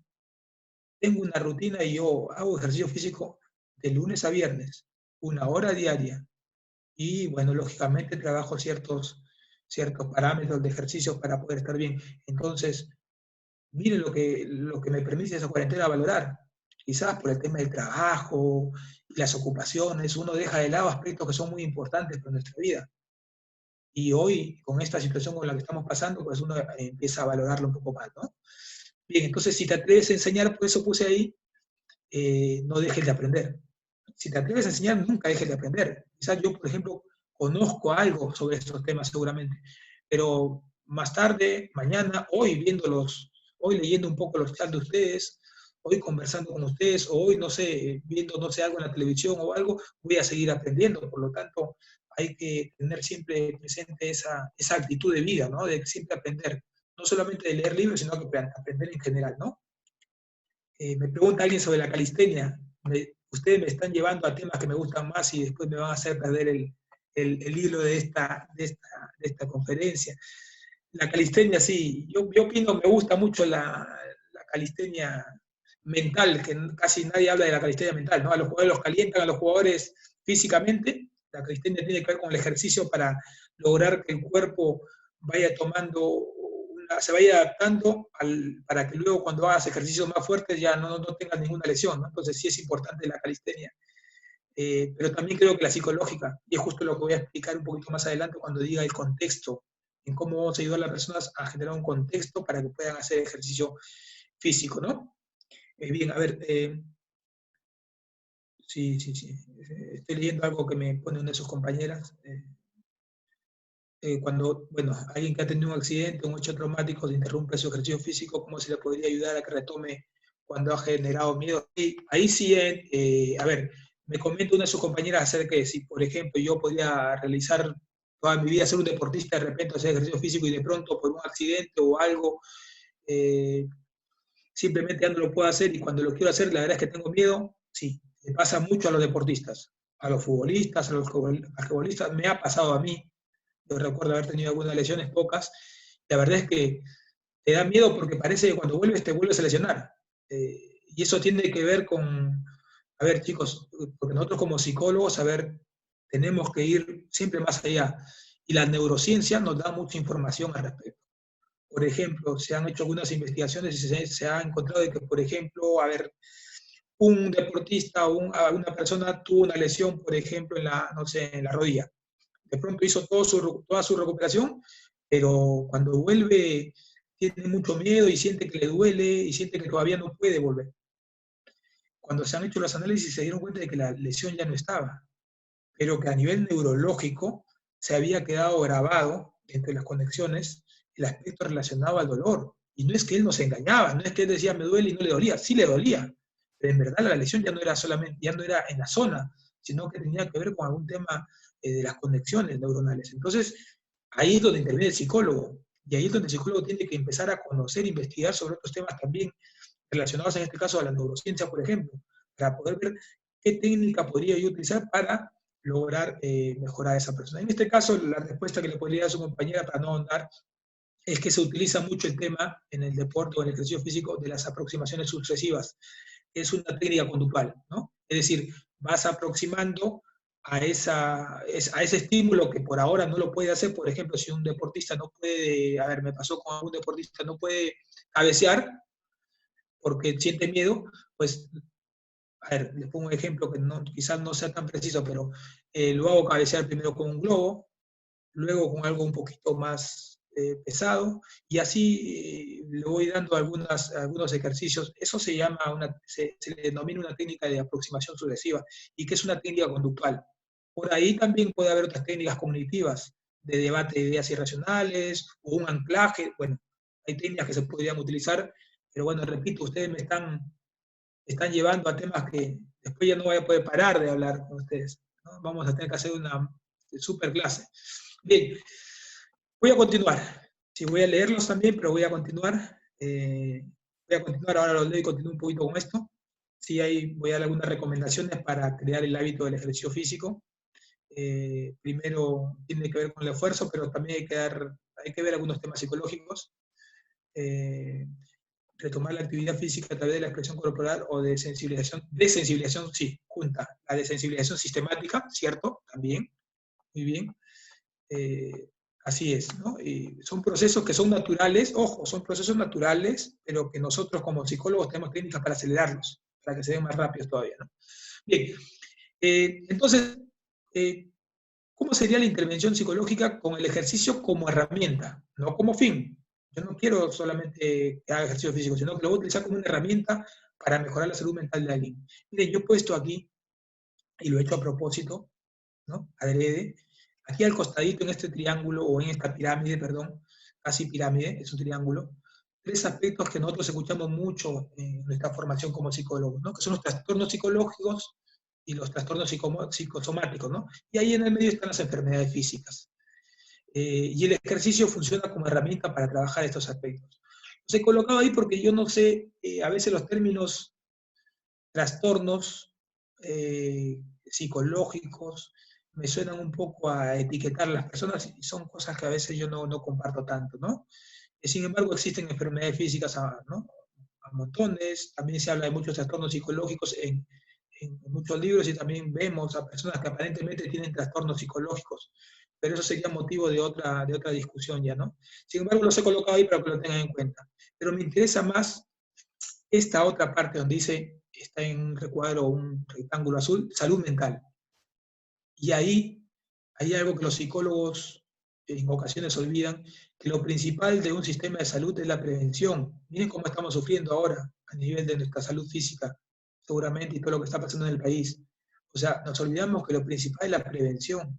S1: tengo una rutina y yo hago ejercicio físico de lunes a viernes, 1 hora diaria. Y bueno, lógicamente trabajo ciertos parámetros de ejercicios para poder estar bien. Entonces, miren lo que me permite esa cuarentena valorar. Quizás por el tema del trabajo y las ocupaciones, uno deja de lado aspectos que son muy importantes para nuestra vida. Y hoy, con esta situación con la que estamos pasando, pues uno empieza a valorarlo un poco más, ¿no? Bien, entonces si te atreves a enseñar, por eso puse ahí, no dejes de aprender. Si te atreves a enseñar, nunca dejes de aprender. Quizás yo, por ejemplo, conozco algo sobre estos temas seguramente, pero más tarde, mañana, hoy leyendo un poco los chats de ustedes, hoy conversando con ustedes, o hoy, no sé, viendo, no sé, algo en la televisión o algo, voy a seguir aprendiendo. Por lo tanto, hay que tener siempre presente esa actitud de vida, ¿no? De siempre aprender. No solamente de leer libros, sino que aprender en general, ¿no? Me pregunta alguien sobre la calistenia. Ustedes me están llevando a temas que me gustan más y después me van a hacer perder el hilo de esta conferencia. La calistenia, sí, yo opino, me gusta mucho la calistenia mental, que casi nadie habla de la calistenia mental, ¿no? A los jugadores los calientan, a los jugadores físicamente. La calistenia tiene que ver con el ejercicio para lograr que el cuerpo vaya tomando, se vaya adaptando para que luego cuando hagas ejercicios más fuertes ya no tengas ninguna lesión, ¿no? Entonces sí es importante la calistenia. Pero también creo que la psicológica, y es justo lo que voy a explicar un poquito más adelante cuando diga el contexto, en cómo vamos a ayudar a las personas a generar un contexto para que puedan hacer ejercicio físico, ¿no? Bien, a ver, sí. Estoy leyendo algo que me pone una de sus compañeras. Cuando, bueno, alguien que ha tenido un accidente, un hecho traumático, se interrumpe su ejercicio físico, ¿cómo se le podría ayudar a que retome cuando ha generado miedo? Y ahí sí, a ver, me comenta una de sus compañeras acerca de si, por ejemplo, yo podría realizar toda mi vida, ser un deportista, de repente hacer ejercicio físico y de pronto por un accidente o algo, eh, simplemente ya no lo puedo hacer y cuando lo quiero hacer, la verdad es que tengo miedo. Sí, le pasa mucho a los deportistas, a los futbolistas, a los futbolistas, me ha pasado a mí. Yo recuerdo haber tenido algunas lesiones, pocas. La verdad es que te da miedo porque parece que cuando vuelves te vuelves a lesionar. Y eso tiene que ver con, a ver chicos, porque nosotros como psicólogos, a ver, tenemos que ir siempre más allá. Y la neurociencia nos da mucha información al respecto. Por ejemplo, se han hecho algunas investigaciones y se ha encontrado de que, por ejemplo, a ver, un deportista o una persona tuvo una lesión, por ejemplo, no sé, en la rodilla. De pronto hizo toda su recuperación, pero cuando vuelve tiene mucho miedo y siente que le duele y siente que todavía no puede volver. Cuando se han hecho los análisis se dieron cuenta de que la lesión ya no estaba, pero que a nivel neurológico se había quedado grabado entre las conexiones el aspecto relacionado al dolor. Y no es que él nos engañaba, no es que él decía me duele y no le dolía, sí le dolía, pero en verdad la lesión ya no era solamente, ya no era en la zona, sino que tenía que ver con algún tema de las conexiones neuronales. Entonces, ahí es donde interviene el psicólogo, y ahí es donde el psicólogo tiene que empezar a conocer, investigar sobre otros temas también relacionados en este caso a la neurociencia, por ejemplo, para poder ver qué técnica podría yo utilizar para lograr mejorar a esa persona. En este caso, la respuesta que le podría dar a su compañera para no ahondar es que se utiliza mucho el tema en el deporte o en el ejercicio físico de las aproximaciones sucesivas. Es una técnica conductual, ¿no? Es decir, vas aproximando a ese estímulo que por ahora no lo puede hacer. Por ejemplo, si un deportista no puede, a ver, me pasó con un deportista, no puede cabecear porque siente miedo, pues, a ver, les pongo un ejemplo que quizás no sea tan preciso, pero lo hago cabecear primero con un globo, luego con algo un poquito más pesado, y así le voy dando algunos ejercicios. Eso se llama, se le denomina una técnica de aproximación sucesiva, y que es una técnica conductual. Por ahí también puede haber otras técnicas cognitivas, de debate de ideas irracionales, o un anclaje. Bueno, hay técnicas que se podrían utilizar, pero bueno, repito, ustedes están llevando a temas que después ya no voy a poder parar de hablar con ustedes, ¿no? Vamos a tener que hacer una super clase. Bien, voy a continuar. Sí, voy a leerlos también, pero voy a continuar. Ahora los leo y continúo un poquito con esto. Sí, ahí voy a dar algunas recomendaciones para crear el hábito del ejercicio físico. Primero tiene que ver con el esfuerzo, pero también hay que ver algunos temas psicológicos. retomar la actividad física a través de la expresión corporal o de sensibilización, sí, junta, la desensibilización sistemática, ¿cierto? También, muy bien. Así es, ¿no? Y son procesos que son naturales, ojo, son procesos naturales, pero que nosotros como psicólogos tenemos técnicas para acelerarlos, para que se den más rápidos todavía, ¿no? Bien, entonces, ¿cómo sería la intervención psicológica con el ejercicio como herramienta, no como fin? Yo no quiero solamente que haga ejercicio físico, sino que lo voy a utilizar como una herramienta para mejorar la salud mental de alguien. Miren, yo he puesto aquí, y lo he hecho a propósito, ¿no? Adrede, aquí al costadito en este triángulo, o en esta pirámide, perdón, casi pirámide, es un triángulo, 3 aspectos que nosotros escuchamos mucho en nuestra formación como psicólogos, ¿no? Que son los trastornos psicológicos y los trastornos psicosomáticos, ¿no? Y ahí en el medio están las enfermedades físicas. Y el ejercicio funciona como herramienta para trabajar estos aspectos. Los he colocado ahí porque yo no sé, a veces los términos trastornos psicológicos me suenan un poco a etiquetar a las personas y son cosas que a veces yo no comparto tanto, ¿no? Sin embargo, existen enfermedades físicas, ¿no? A montones, también se habla de muchos trastornos psicológicos en muchos libros y también vemos a personas que aparentemente tienen trastornos psicológicos, pero eso sería motivo de otra discusión ya, ¿no? Sin embargo, los he colocado ahí para que lo tengan en cuenta. Pero me interesa más esta otra parte donde dice, está en un recuadro, un rectángulo azul, salud mental. Y ahí hay algo que los psicólogos en ocasiones olvidan, que lo principal de un sistema de salud es la prevención. Miren cómo estamos sufriendo ahora a nivel de nuestra salud física, seguramente, y todo lo que está pasando en el país. O sea, nos olvidamos que lo principal es la prevención.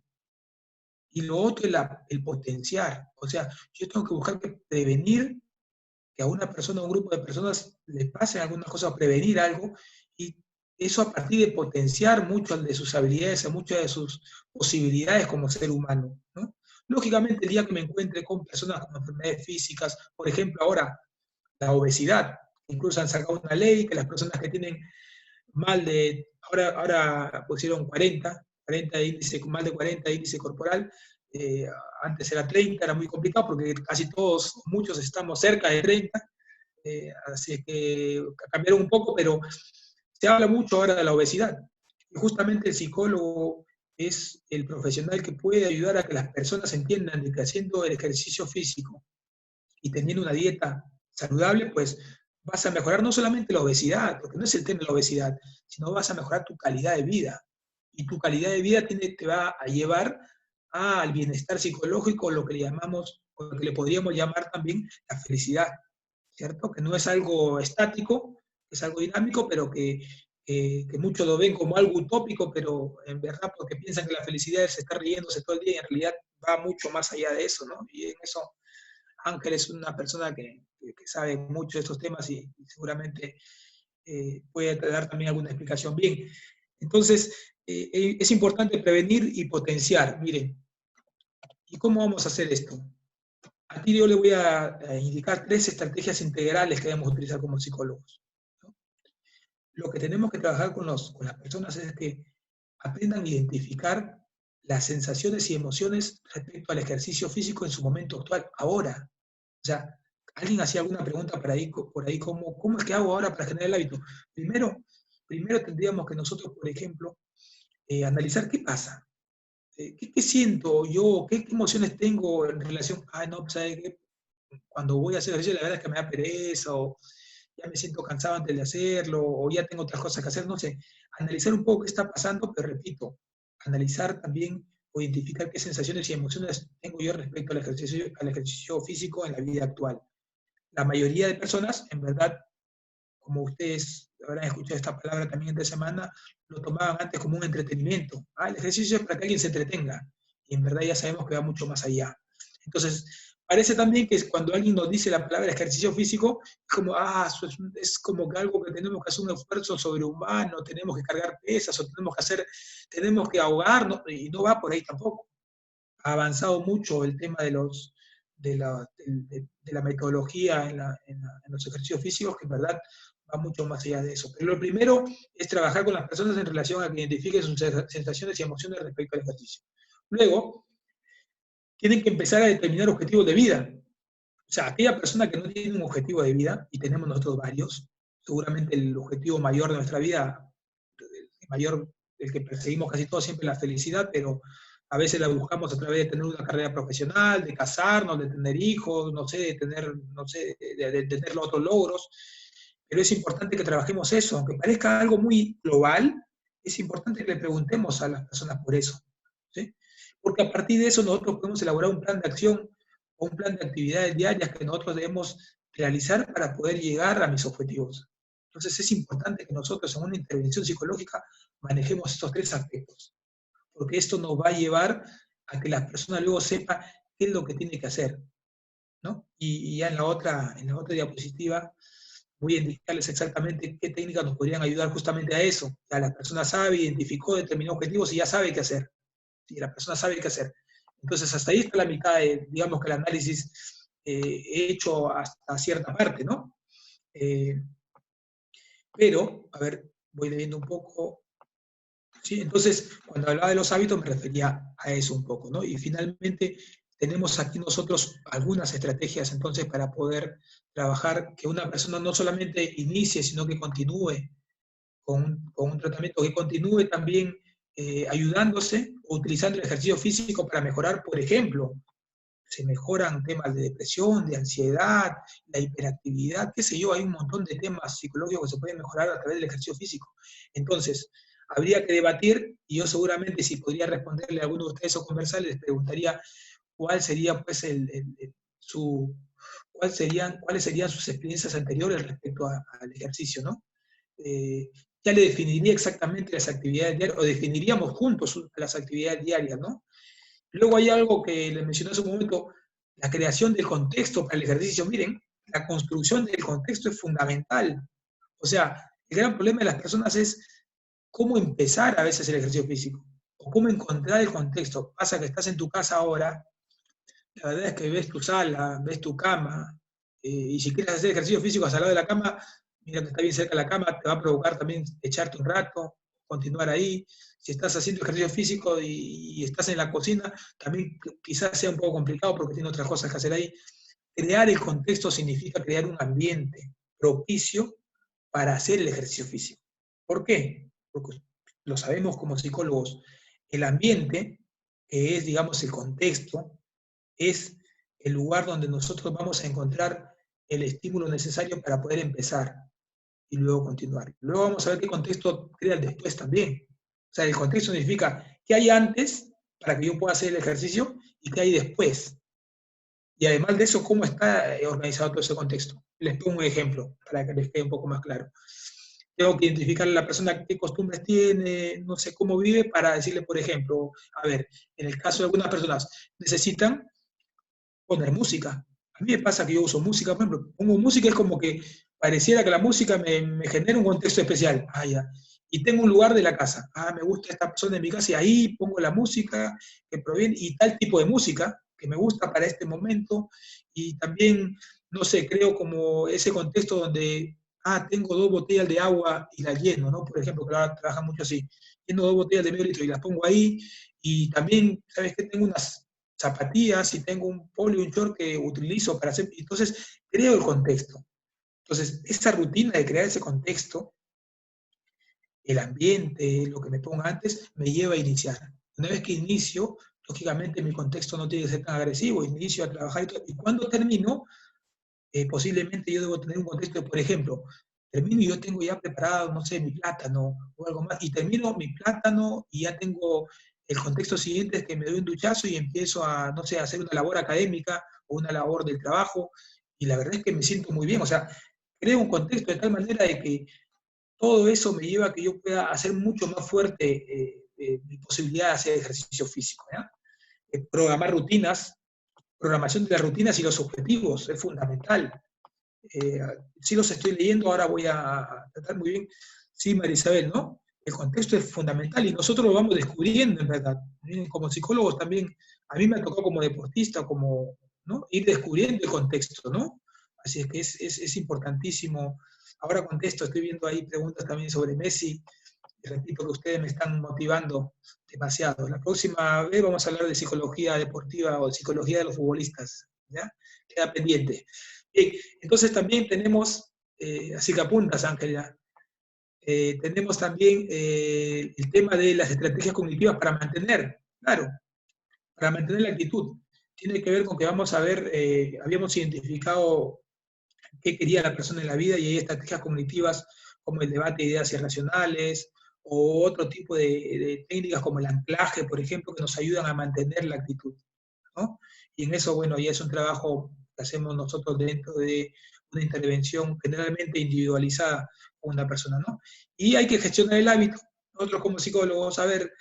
S1: Y lo otro es el potenciar. O sea, yo tengo que buscar que prevenir que a una persona o un grupo de personas le pase alguna cosa, prevenir algo, y eso a partir de potenciar muchas de sus habilidades, muchas de sus posibilidades como ser humano, ¿no? Lógicamente, el día que me encuentre con personas con enfermedades físicas, por ejemplo, ahora la obesidad, incluso han sacado una ley que las personas que tienen mal de, ahora pusieron 40 de índice, mal de 40 de índice corporal, eh, antes era 30, era muy complicado porque casi todos, muchos estamos cerca de 30, así que cambiaron un poco, pero se habla mucho ahora de la obesidad. Y justamente el psicólogo es el profesional que puede ayudar a que las personas entiendan de que haciendo el ejercicio físico y teniendo una dieta saludable, pues vas a mejorar no solamente la obesidad, porque no es el tema de la obesidad, sino vas a mejorar tu calidad de vida. Y tu calidad de vida te va a llevar al bienestar psicológico, lo que le llamamos, o lo que le podríamos llamar también la felicidad, ¿cierto? Que no es algo estático, es algo dinámico, pero que muchos lo ven como algo utópico, pero en verdad porque piensan que la felicidad es estar riéndose todo el día y en realidad va mucho más allá de eso, ¿no? Y en eso Ángel es una persona que sabe mucho de estos temas y seguramente puede dar también alguna explicación bien. Entonces, es importante prevenir y potenciar. Miren, ¿y cómo vamos a hacer esto? Aquí yo le voy a indicar 3 estrategias integrales que debemos utilizar como psicólogos, ¿no? Lo que tenemos que trabajar con las personas es que aprendan a identificar las sensaciones y emociones respecto al ejercicio físico en su momento actual, ahora. O sea, alguien hacía alguna pregunta por ahí, ¿cómo es que hago ahora para generar el hábito? Primero tendríamos que nosotros, por ejemplo, analizar qué pasa, qué siento yo, qué emociones tengo en relación, no, pues, ¿sabe qué? Cuando voy a hacer ejercicio, la verdad es que me da pereza, o ya me siento cansado antes de hacerlo, o ya tengo otras cosas que hacer, no sé. Analizar un poco qué está pasando, pero repito, analizar también o identificar qué sensaciones y emociones tengo yo respecto al ejercicio físico en la vida actual. La mayoría de personas, en verdad, como ustedes habrán escuchado esta palabra también esta semana, lo tomaban antes como un entretenimiento. El ejercicio es para que alguien se entretenga. Y en verdad ya sabemos que va mucho más allá. Entonces, parece también que cuando alguien nos dice la palabra ejercicio físico, es como, es como que algo que tenemos que hacer un esfuerzo sobrehumano, tenemos que cargar pesas, o tenemos que ahogarnos, y no va por ahí tampoco. Ha avanzado mucho el tema de la metodología en los ejercicios físicos, que en verdad va mucho más allá de eso. Pero lo primero es trabajar con las personas en relación a que identifiquen sus sensaciones y emociones respecto al ejercicio. Luego, tienen que empezar a determinar objetivos de vida. O sea, aquella persona que no tiene un objetivo de vida, y tenemos nosotros varios, seguramente el objetivo mayor de nuestra vida, el mayor, el que perseguimos casi todos siempre la felicidad, pero a veces la buscamos a través de tener una carrera profesional, de casarnos, de tener hijos, no sé, de tener, no sé, de tener otros logros. Pero es importante que trabajemos eso, aunque parezca algo muy global, es importante que le preguntemos a las personas por eso, ¿sí? Porque a partir de eso nosotros podemos elaborar un plan de acción o un plan de actividades diarias que nosotros debemos realizar para poder llegar a mis objetivos. Entonces es importante que nosotros en una intervención psicológica manejemos estos tres aspectos, porque esto nos va a llevar a que las personas luego sepan qué es lo que tiene que hacer, ¿no? Y ya en la otra diapositiva voy a indicarles exactamente qué técnicas nos podrían ayudar justamente a eso. Ya la persona sabe, identificó, determinó objetivos y ya sabe qué hacer. Y la persona sabe qué hacer. Entonces, hasta ahí está la mitad, digamos que el análisis hecho hasta cierta parte, ¿no? Eh, pero, a ver, voy leyendo un poco. ¿Sí? Entonces, cuando hablaba de los hábitos me refería a eso un poco, ¿no? Y finalmente tenemos aquí nosotros algunas estrategias entonces para poder trabajar que una persona no solamente inicie, sino que continúe con un tratamiento, que continúe también ayudándose o utilizando el ejercicio físico para mejorar, por ejemplo, se mejoran temas de depresión, de ansiedad, la hiperactividad, qué sé yo, hay un montón de temas psicológicos que se pueden mejorar a través del ejercicio físico. Entonces, habría que debatir, y yo seguramente si podría responderle a alguno de ustedes o conversar, les preguntaría cuál sería pues cuáles serían sus experiencias anteriores respecto al ejercicio, ¿no? Ya le definiría exactamente las actividades diarias, o definiríamos juntos las actividades diarias, ¿no? Luego hay algo que les mencioné hace un momento, la creación del contexto para el ejercicio. Miren, la construcción del contexto es fundamental. O sea, el gran problema de las personas es cómo empezar a veces el ejercicio físico, o cómo encontrar el contexto. Pasa que estás en tu casa ahora, la verdad es que ves tu sala, ves tu cama, y si quieres hacer ejercicio físico al lado de la cama, mira que está bien cerca de la cama, te va a provocar también echarte un rato, continuar ahí. Si estás haciendo ejercicio físico y estás en la cocina, también quizás sea un poco complicado porque tiene otras cosas que hacer ahí. Crear el contexto significa crear un ambiente propicio para hacer el ejercicio físico. ¿Por qué? Porque lo sabemos como psicólogos, el ambiente, que es, digamos, el contexto, es el lugar donde nosotros vamos a encontrar el estímulo necesario para poder empezar y luego continuar. Luego vamos a ver qué contexto crea el después también. O sea, el contexto significa qué hay antes para que yo pueda hacer el ejercicio y qué hay después. Y además de eso, cómo está organizado todo ese contexto. Les pongo un ejemplo para que les quede un poco más claro. Tengo que identificar a la persona qué costumbres tiene, no sé cómo vive, para decirle, por ejemplo, a ver, en el caso de algunas personas, necesitan poner música. A mí me pasa que yo uso música, por ejemplo, pongo música, es como que pareciera que la música me genera un contexto especial. Ah, ya. Y tengo un lugar de la casa. Ah, me gusta esta persona en mi casa y ahí pongo la música que proviene y tal tipo de música que me gusta para este momento. Y también, no sé, creo como ese contexto donde, tengo 2 botellas de agua y las lleno, ¿no? Por ejemplo, que ahora trabaja mucho así. Lleno 2 botellas de medio litro y las pongo ahí. Y también, ¿sabes qué? Tengo unas zapatillas y tengo un polo y un short que utilizo para hacer, entonces creo el contexto. Entonces, esa rutina de crear ese contexto, el ambiente, lo que me ponga antes, me lleva a iniciar. Una vez que inicio, lógicamente mi contexto no tiene que ser tan agresivo, inicio a trabajar y cuando termino, posiblemente yo debo tener un contexto de, por ejemplo, termino y yo tengo ya preparado, no sé, mi plátano o algo más, y termino mi plátano y ya tengo el contexto siguiente, es que me doy un duchazo y empiezo a, no sé, a hacer una labor académica o una labor del trabajo, y la verdad es que me siento muy bien, o sea, creo un contexto de tal manera de que todo eso me lleva a que yo pueda hacer mucho más fuerte mi posibilidad de hacer ejercicio físico, ¿ya? Programar rutinas, programación de las rutinas y los objetivos es fundamental. Eh, sí los estoy leyendo, ahora voy a tratar muy bien. Sí, María Isabel, ¿no? El contexto es fundamental y nosotros lo vamos descubriendo, en verdad. Como psicólogos también, a mí me ha tocado como deportista, como, ¿no? Ir descubriendo el contexto, ¿no? Así es que es importantísimo. Ahora contesto, estoy viendo ahí preguntas también sobre Messi, y repito que ustedes me están motivando demasiado. La próxima vez vamos a hablar de psicología deportiva o psicología de los futbolistas. ¿ya? Queda pendiente. Bien, entonces también tenemos, así que apuntas, Ángela, tenemos también el tema de las estrategias cognitivas para mantener, claro, para mantener la actitud. Tiene que ver con que vamos a ver, habíamos identificado qué quería la persona en la vida y hay estrategias cognitivas como el debate de ideas irracionales o otro tipo de técnicas como el anclaje, por ejemplo, que nos ayudan a mantener la actitud, ¿no? Y en eso, bueno, ya es un trabajo que hacemos nosotros dentro de una intervención generalmente individualizada con una persona, ¿no? Y hay que gestionar el hábito. Nosotros como psicólogos, a ver,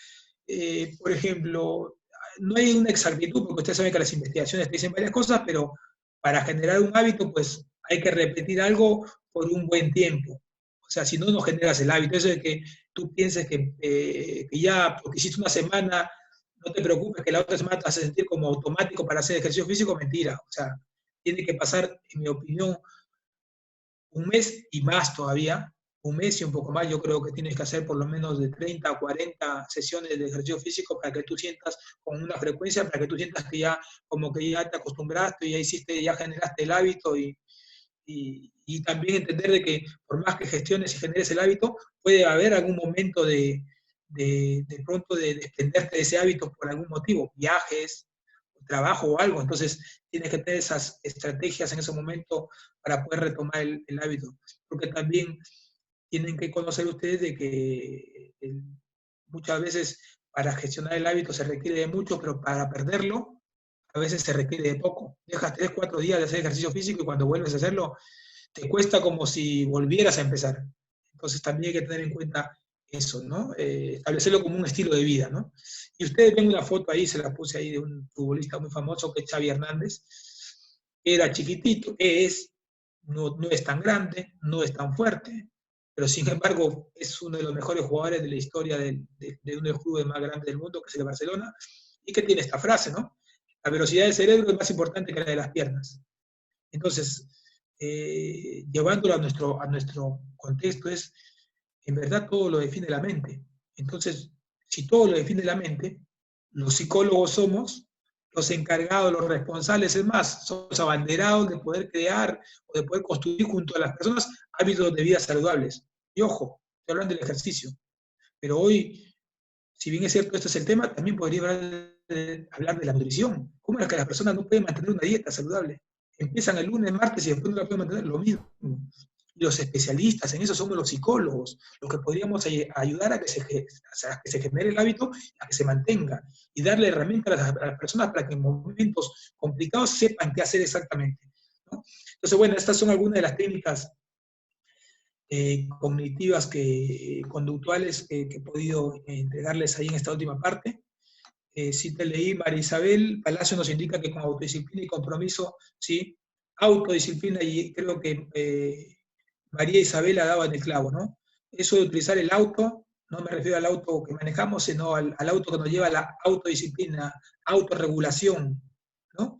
S1: por ejemplo, no hay una exactitud, porque ustedes saben que las investigaciones te dicen varias cosas, pero para generar un hábito, pues hay que repetir algo por un buen tiempo. O sea, si no, no generas el hábito. Eso de que tú pienses que ya, porque hiciste una semana, no te preocupes, que la otra semana te vas a sentir como automático para hacer ejercicio físico, mentira. O sea, tiene que pasar, en mi opinión, un mes y más todavía, un mes y un poco más, yo creo que tienes que hacer por lo menos de 30 a 40 sesiones de ejercicio físico para que tú sientas con una frecuencia, para que tú sientas que ya como que ya te acostumbraste, ya hiciste, ya generaste el hábito y también entender de que por más que gestiones y generes el hábito, puede haber algún momento de pronto de desprenderte de ese hábito por algún motivo, viajes, trabajo o algo, entonces tienes que tener esas estrategias en ese momento para poder retomar el hábito, porque también tienen que conocer ustedes de que muchas veces para gestionar el hábito se requiere de mucho, pero para perderlo a veces se requiere de poco. Dejas 3, 4 días de hacer ejercicio físico y cuando vuelves a hacerlo te cuesta como si volvieras a empezar. Entonces también hay que tener en cuenta eso, ¿no? Establecerlo como un estilo de vida, ¿no? Y ustedes ven una foto ahí, se la puse ahí de un futbolista muy famoso que es Xavi Hernández. Era chiquitito, no es tan grande, no es tan fuerte, pero sin embargo es uno de los mejores jugadores de la historia de uno de los clubes más grandes del mundo, que es el Barcelona, y que tiene esta frase, ¿no? La velocidad del cerebro es más importante que la de las piernas. Entonces, llevándolo a nuestro contexto, en verdad todo lo define la mente. Entonces, si todo lo define la mente, los psicólogos somos los encargados, los responsables, es más, somos los abanderados de poder crear o de poder construir junto a las personas hábitos de vida saludables. Y ojo, estoy hablando del ejercicio, pero hoy, si bien es cierto, este es el tema, también podría hablar de la nutrición. ¿Cómo es que las personas no pueden mantener una dieta saludable? Empiezan el lunes, martes y después no la pueden mantener, lo mismo. Y los especialistas en eso somos los psicólogos, los que podríamos ayudar a que se genere el hábito, a que se mantenga, y darle herramientas a las personas para que en momentos complicados sepan qué hacer exactamente, ¿no? Entonces, bueno, estas son algunas de las técnicas cognitivas, conductuales que he podido entregarles ahí en esta última parte. Sí te leí, María Isabel Palacio nos indica que con autodisciplina y compromiso, sí, autodisciplina, y creo que María Isabel ha dado en el clavo, ¿no? Eso de utilizar el auto, no me refiero al auto que manejamos, sino al auto que nos lleva a la autodisciplina, autorregulación, ¿no?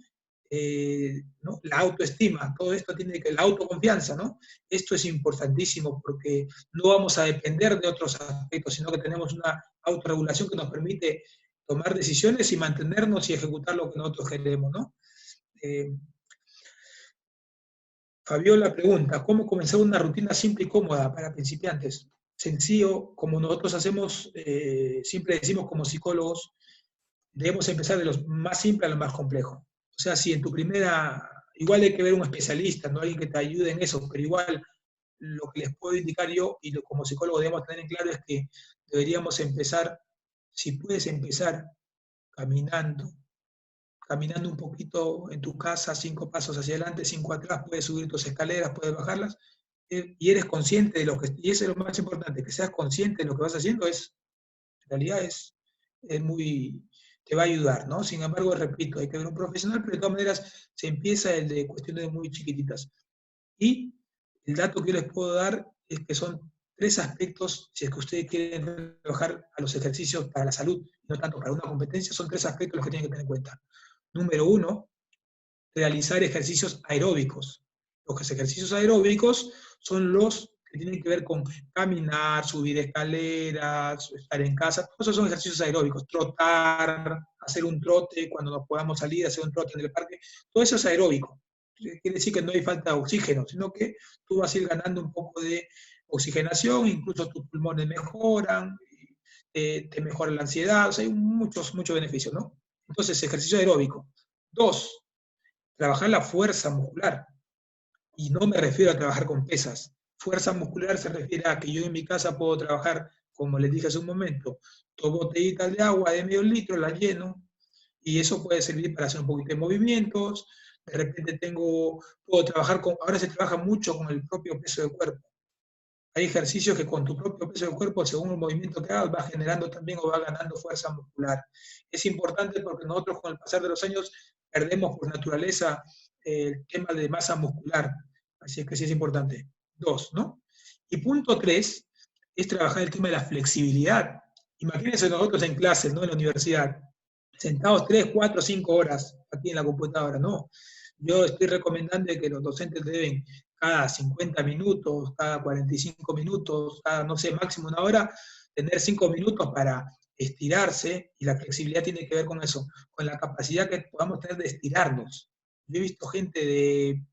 S1: ¿No? La autoestima, todo esto tiene que, la autoconfianza, ¿no? Esto es importantísimo porque no vamos a depender de otros aspectos, sino que tenemos una autorregulación que nos permite tomar decisiones y mantenernos y ejecutar lo que nosotros queremos, ¿no? Fabiola pregunta, ¿cómo comenzar una rutina simple y cómoda para principiantes? Sencillo, como nosotros hacemos, siempre decimos como psicólogos, debemos empezar de lo más simple a lo más complejo. O sea, si en tu primera, igual hay que ver un especialista, no alguien que te ayude en eso, pero igual lo que les puedo indicar yo y como psicólogo debemos tener en claro es que deberíamos empezar, si puedes empezar caminando un poquito en tu casa, 5 pasos hacia adelante, 5 atrás, puedes subir tus escaleras, puedes bajarlas, y eres consciente de lo que, y eso es lo más importante, que seas consciente de lo que vas haciendo, en realidad es muy, te va a ayudar, ¿no? Sin embargo, repito, hay que ver un profesional, pero de todas maneras se empieza el de cuestiones muy chiquititas. Y el dato que yo les puedo dar es que son 3 aspectos, si es que ustedes quieren trabajar a los ejercicios para la salud, no tanto para una competencia, son 3 aspectos los que tienen que tener en cuenta. Número 1, realizar ejercicios aeróbicos. Los ejercicios aeróbicos son los que tienen que ver con caminar, subir escaleras, estar en casa. Todos esos son ejercicios aeróbicos. Trotar, hacer un trote cuando nos podamos salir, hacer un trote en el parque. Todo eso es aeróbico. Quiere decir que no hay falta de oxígeno, sino que tú vas a ir ganando un poco de oxigenación, incluso tus pulmones mejoran, te mejora la ansiedad, o sea, hay muchos beneficios, ¿no? Entonces, ejercicio aeróbico. 2, trabajar la fuerza muscular. Y no me refiero a trabajar con pesas. Fuerza muscular se refiere a que yo en mi casa puedo trabajar, como les dije hace un momento, 2 botellitas de agua de medio litro, las lleno, y eso puede servir para hacer un poquito de movimientos. De repente puedo trabajar ahora se trabaja mucho con el propio peso del cuerpo. Hay ejercicios que con tu propio peso del cuerpo, según el movimiento que hagas, vas generando también o vas ganando fuerza muscular. Es importante porque nosotros con el pasar de los años perdemos por naturaleza el tema de masa muscular. Así es que sí es importante. 2, ¿no? Y punto 3 es trabajar el tema de la flexibilidad. Imagínense nosotros en clases, ¿no? En la universidad, sentados 3, 4, 5 horas aquí en la computadora, ¿no? Yo estoy recomendando que los docentes deben cada 50 minutos, cada 45 minutos, cada, no sé, máximo una hora, tener 5 minutos para estirarse, y la flexibilidad tiene que ver con eso, con la capacidad que podamos tener de estirarnos. Yo he visto gente de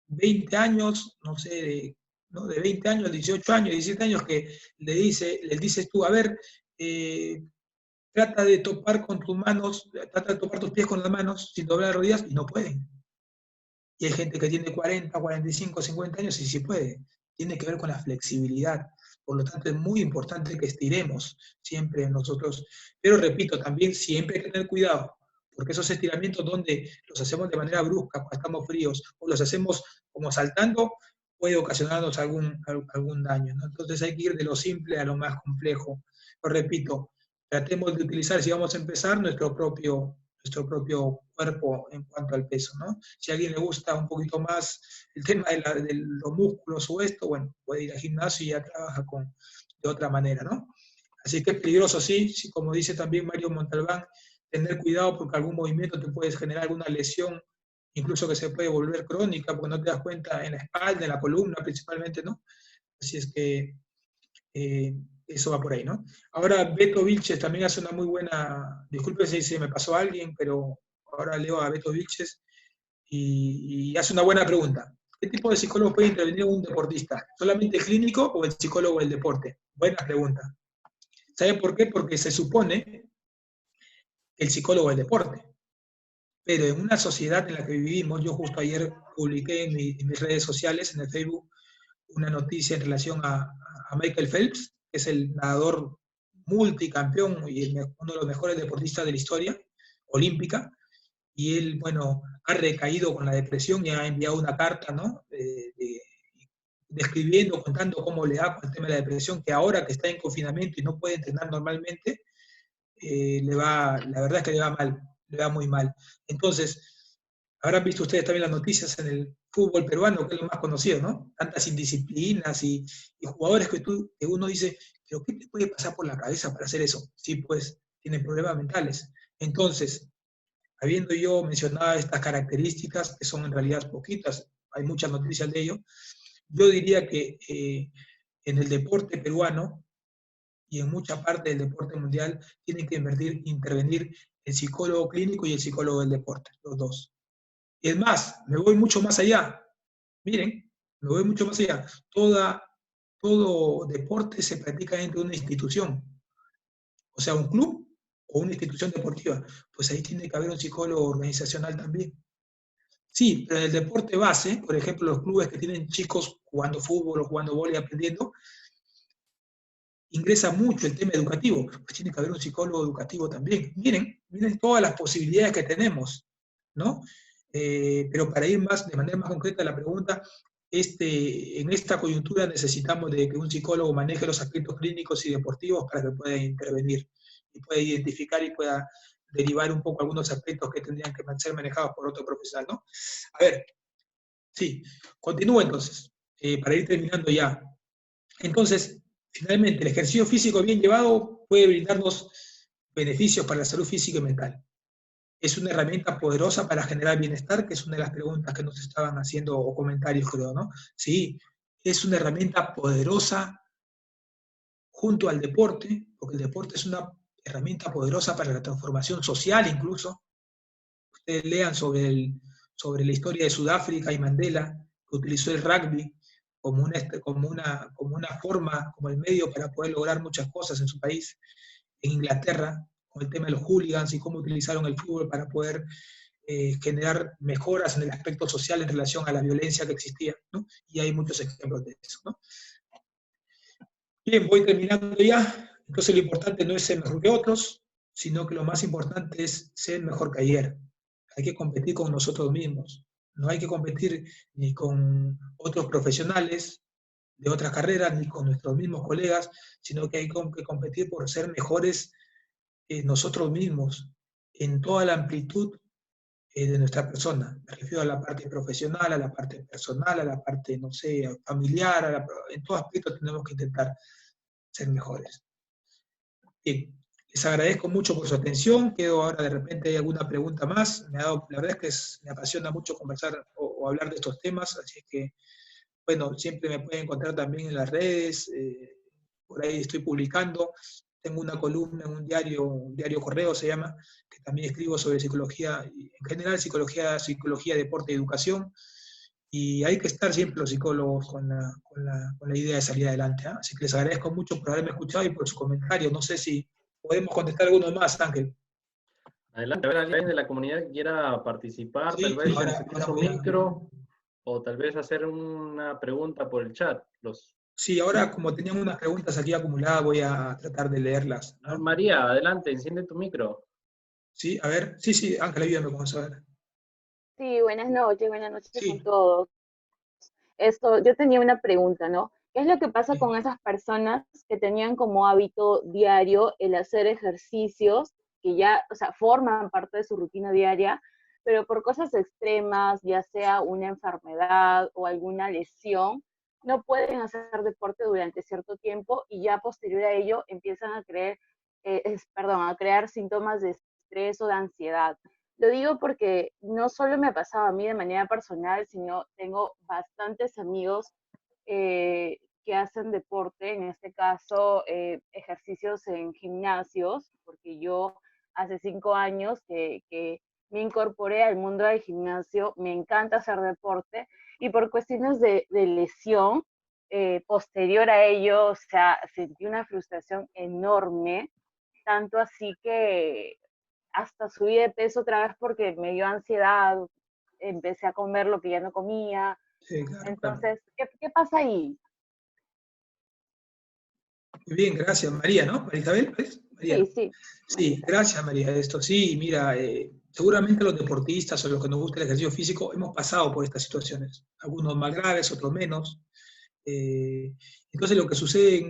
S1: 20 años, no sé, ¿no? De 20 años, 18 años, 17 años, que les dices tú, a ver, trata de topar con tus manos, trata de topar tus pies con las manos sin doblar las rodillas, y no pueden. Y hay gente que tiene 40, 45, 50 años y sí puede. Tiene que ver con la flexibilidad. Por lo tanto, es muy importante que estiremos siempre nosotros. Pero repito, también siempre hay que tener cuidado, porque esos estiramientos donde los hacemos de manera brusca, cuando estamos fríos, o los hacemos como saltando, puede ocasionarnos algún daño, ¿no? Entonces hay que ir de lo simple a lo más complejo. Lo repito, tratemos de utilizar, si vamos a empezar, nuestro propio cuerpo en cuanto al peso, ¿no? Si a alguien le gusta un poquito más el tema de los músculos o esto, bueno, puede ir al gimnasio y ya trabaja de otra manera, ¿no? Así que es peligroso, sí, como dice también Mario Montalbán, tener cuidado porque algún movimiento te puede generar alguna lesión, incluso que se puede volver crónica, porque no te das cuenta en la espalda, en la columna principalmente, ¿no? Así es que eso va por ahí, ¿no? Ahora Beto Vilches también hace una muy buena, disculpe si se me pasó a alguien, pero ahora leo a Beto Vilches y hace una buena pregunta. ¿Qué tipo de psicólogo puede intervenir en un deportista? ¿Solamente el clínico o el psicólogo del deporte? Buena pregunta. ¿Saben por qué? Porque se supone que el psicólogo del deporte. Pero en una sociedad en la que vivimos, yo justo ayer publiqué en mis redes sociales, en el Facebook, una noticia en relación a Michael Phelps, que es el nadador multicampeón y uno de los mejores deportistas de la historia olímpica, y él, bueno, ha recaído con la depresión y ha enviado una carta, ¿no? Describiendo, contando cómo le da con el tema de la depresión, que ahora que está en confinamiento y no puede entrenar normalmente, la verdad es que le va mal, le va muy mal. Entonces, habrán visto ustedes también las noticias en el fútbol peruano, que es lo más conocido, ¿no? Tantas indisciplinas y jugadores que uno dice, ¿pero qué te puede pasar por la cabeza para hacer eso? Sí, pues, tienen problemas mentales. Entonces, habiendo yo mencionado estas características, que son en realidad poquitas, hay muchas noticias de ello, yo diría que en el deporte peruano y en mucha parte del deporte mundial tienen que intervenir el psicólogo clínico y el psicólogo del deporte, los dos. Y es más, me voy mucho más allá. Miren, me voy mucho más allá. Todo deporte se practica dentro de una institución, o sea, un club o una institución deportiva. Pues ahí tiene que haber un psicólogo organizacional también. Sí, pero en el deporte base, por ejemplo, los clubes que tienen chicos jugando fútbol o jugando vóley aprendiendo, ingresa mucho el tema educativo, pues tiene que haber un psicólogo educativo también. Miren todas las posibilidades que tenemos, ¿no? Pero para ir de manera más concreta a la pregunta, en esta coyuntura necesitamos de que un psicólogo maneje los aspectos clínicos y deportivos para que pueda intervenir y pueda identificar y pueda derivar un poco algunos aspectos que tendrían que ser manejados por otro profesional, ¿no? A ver, sí, continúo entonces, para ir terminando ya. Entonces, finalmente, el ejercicio físico bien llevado puede brindarnos beneficios para la salud física y mental. Es una herramienta poderosa para generar bienestar, que es una de las preguntas que nos estaban haciendo, o comentarios, creo, ¿no? Sí, es una herramienta poderosa junto al deporte, porque el deporte herramienta poderosa para la transformación social incluso. Ustedes lean sobre la historia de Sudáfrica y Mandela, que utilizó el rugby como una forma, como el medio para poder lograr muchas cosas en su país. En Inglaterra, con el tema de los hooligans y cómo utilizaron el fútbol para poder generar mejoras en el aspecto social en relación a la violencia que existía, ¿no? Y hay muchos ejemplos de eso, ¿no? Bien, voy terminando ya. Entonces lo importante no es ser mejor que otros, sino que lo más importante es ser mejor que ayer. Hay que competir con nosotros mismos. No hay que competir ni con otros profesionales de otras carreras, ni con nuestros mismos colegas, sino que hay que competir por ser mejores nosotros mismos en toda la amplitud de nuestra persona. Me refiero a la parte profesional, a la parte personal, a la parte, no sé, familiar, en todo aspecto tenemos que intentar ser mejores. Bien, les agradezco mucho por su atención. Quedo ahora, de repente hay alguna pregunta más. La verdad es que me apasiona mucho conversar o hablar de estos temas, así que, bueno, siempre me pueden encontrar también en las redes, por ahí estoy publicando. Tengo una columna en un diario Correo se llama, que también escribo sobre psicología, en general psicología, deporte y educación. Y hay que estar siempre los psicólogos con la idea de salir adelante, ¿eh? Así que les agradezco mucho por haberme escuchado y por su comentario. No sé si podemos contestar alguno más, Ángel.
S2: Adelante, a ver, alguien de la comunidad que quiera participar,
S1: Sí,
S2: tal vez
S1: ahora
S2: encender su
S1: voy a...
S2: micro, o tal vez hacer una pregunta por el chat.
S1: Sí, ahora como teníamos unas preguntas aquí acumuladas, voy a tratar de leerlas, ¿no?
S2: María, adelante, enciende tu micro.
S1: Sí, a ver. Sí, Ángel, ayúdame con eso, a ver.
S3: Sí, buenas noches con
S1: Sí.
S3: todos. Yo tenía una pregunta, ¿no? ¿Qué es lo que pasa con esas personas que tenían como hábito diario el hacer ejercicios que ya, o sea, forman parte de su rutina diaria, pero por cosas extremas, ya sea una enfermedad o alguna lesión, no pueden hacer deporte durante cierto tiempo y ya posterior a ello empiezan a a crear síntomas de estrés o de ansiedad? Lo digo porque no solo me ha pasado a mí de manera personal, sino tengo bastantes amigos que hacen deporte, en este caso ejercicios en gimnasios, porque yo hace 5 años que me incorporé al mundo del gimnasio, me encanta hacer deporte y por cuestiones de lesión, posterior a ello, o sea, sentí una frustración enorme, tanto así que hasta subí de peso otra vez porque me dio ansiedad, empecé a comer lo que ya no comía.
S1: Sí, claro.
S3: Entonces, ¿qué pasa ahí?
S1: Muy bien, gracias, María, ¿no? María Isabel, ¿ves? María.
S3: Sí.
S1: Sí, gracias, María. Esto sí, mira, seguramente los deportistas o los que nos gusta el ejercicio físico hemos pasado por estas situaciones, algunos más graves, otros menos. Entonces, lo que sucede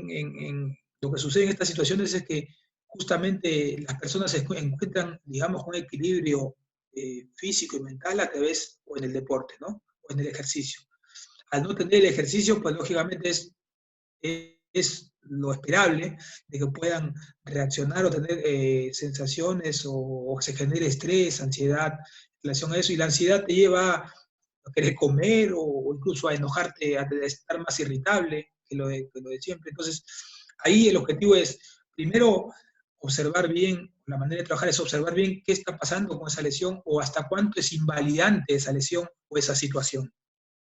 S1: lo que sucede en estas situaciones es que justamente las personas se encuentran, digamos, un equilibrio físico y mental a través o en el deporte, ¿no? O en el ejercicio. Al no tener el ejercicio, pues lógicamente es lo esperable de que puedan reaccionar o tener sensaciones o se genere estrés, ansiedad en relación a eso. Y la ansiedad te lleva a querer comer o incluso a enojarte, a estar más irritable que lo de siempre. Entonces, ahí el objetivo es, primero, observar bien, la manera de trabajar es observar bien qué está pasando con esa lesión o hasta cuánto es invalidante esa lesión o esa situación.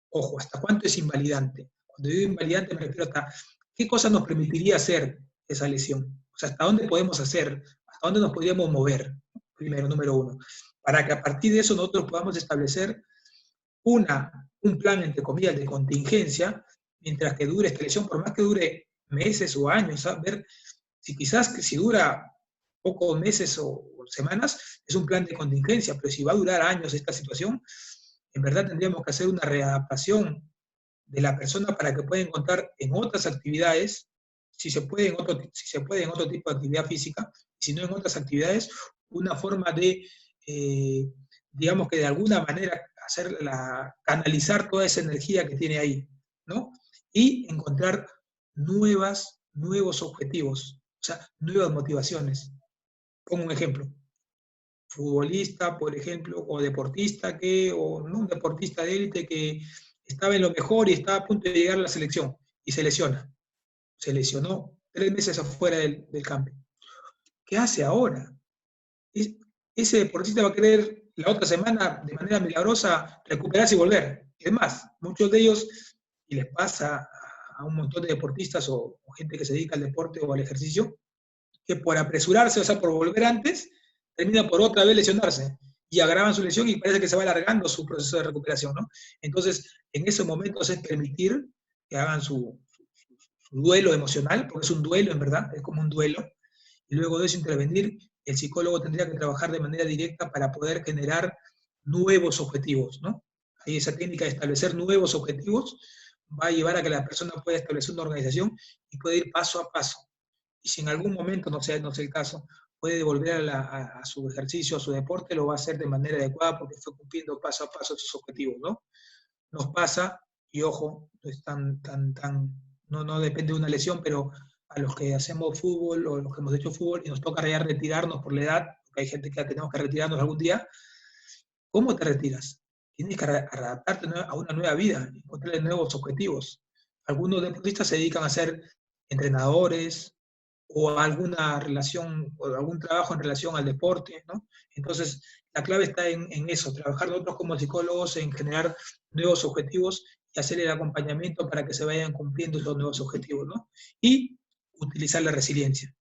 S1: Ojo, hasta cuánto es invalidante. Cuando digo invalidante me refiero hasta qué cosa nos permitiría hacer esa lesión. O sea, hasta dónde podemos hacer, hasta dónde nos podríamos mover, primero, número uno. Para que a partir de eso nosotros podamos establecer un plan, entre comillas, de contingencia, mientras que dure esta lesión, por más que dure meses o años, ¿sabes? Ver si quizás que si dura pocos meses o semanas, es un plan de contingencia, pero si va a durar años esta situación, en verdad tendríamos que hacer una readaptación de la persona para que pueda encontrar en otras actividades, si se puede en otro tipo de actividad física, si no en otras actividades, una forma de, digamos que de alguna manera canalizar toda esa energía que tiene ahí, ¿no? Y encontrar nuevos objetivos, o sea, nuevas motivaciones. Pongo un ejemplo. Futbolista, por ejemplo, o deportista o no un deportista de élite que estaba en lo mejor y estaba a punto de llegar a la selección y se lesiona. Se lesionó 3 meses afuera del campo. ¿qué hace ahora? Ese deportista va a querer la otra semana, de manera milagrosa, recuperarse y volver. Es más, muchos de ellos, y les pasa a un montón de deportistas o gente que se dedica al deporte o al ejercicio, que por apresurarse, o sea, por volver antes, termina por otra vez lesionarse y agravan su lesión y parece que se va alargando su proceso de recuperación, ¿no? Entonces, en esos momentos es permitir que hagan su duelo emocional, porque es un duelo en verdad, es como un duelo, y luego de eso intervenir, el psicólogo tendría que trabajar de manera directa para poder generar nuevos objetivos, ¿no? Ahí esa técnica de establecer nuevos objetivos va a llevar a que la persona pueda establecer una organización y pueda ir paso a paso. Y si en algún momento no sea el caso, puede volver a su ejercicio, a su deporte, lo va a hacer de manera adecuada porque fue cumpliendo paso a paso sus objetivos, ¿no? Nos pasa, y ojo, no depende de una lesión, pero a los que hacemos fútbol o los que hemos hecho fútbol y nos toca ya retirarnos por la edad, porque hay gente que ya tenemos que retirarnos algún día, ¿cómo te retiras? Tienes que adaptarte a una nueva vida, encontrar nuevos objetivos. Algunos deportistas se dedican a ser entrenadores o a alguna relación o algún trabajo en relación al deporte, ¿no? Entonces, la clave está en eso, trabajar nosotros como psicólogos en generar nuevos objetivos y hacer el acompañamiento para que se vayan cumpliendo esos nuevos objetivos, ¿no? Y utilizar la resiliencia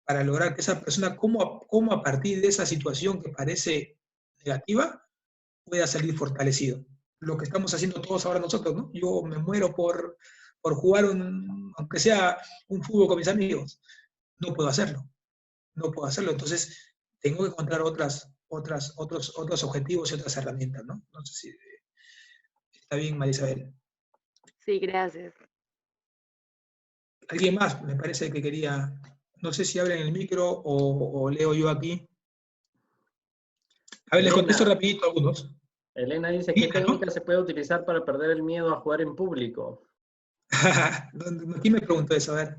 S1: para lograr que esa persona, cómo a partir de esa situación que parece negativa, pueda salir fortalecido. Lo que estamos haciendo todos ahora nosotros, ¿no? Yo me muero por jugar, aunque sea un fútbol con mis amigos. No puedo hacerlo. No puedo hacerlo. Entonces, tengo que encontrar otros objetivos y otras herramientas, ¿no? No sé si está bien, María Isabel.
S3: Sí, gracias.
S1: ¿Alguien más? Me parece que quería, no sé si hablan en el micro o leo yo aquí. A ver, les contesto rapidito a algunos.
S2: Elena dice, ¿qué
S1: Mira, ¿no?
S2: técnica se puede utilizar para perder el miedo a jugar en público?
S1: ¿Quién me preguntó eso? A ver.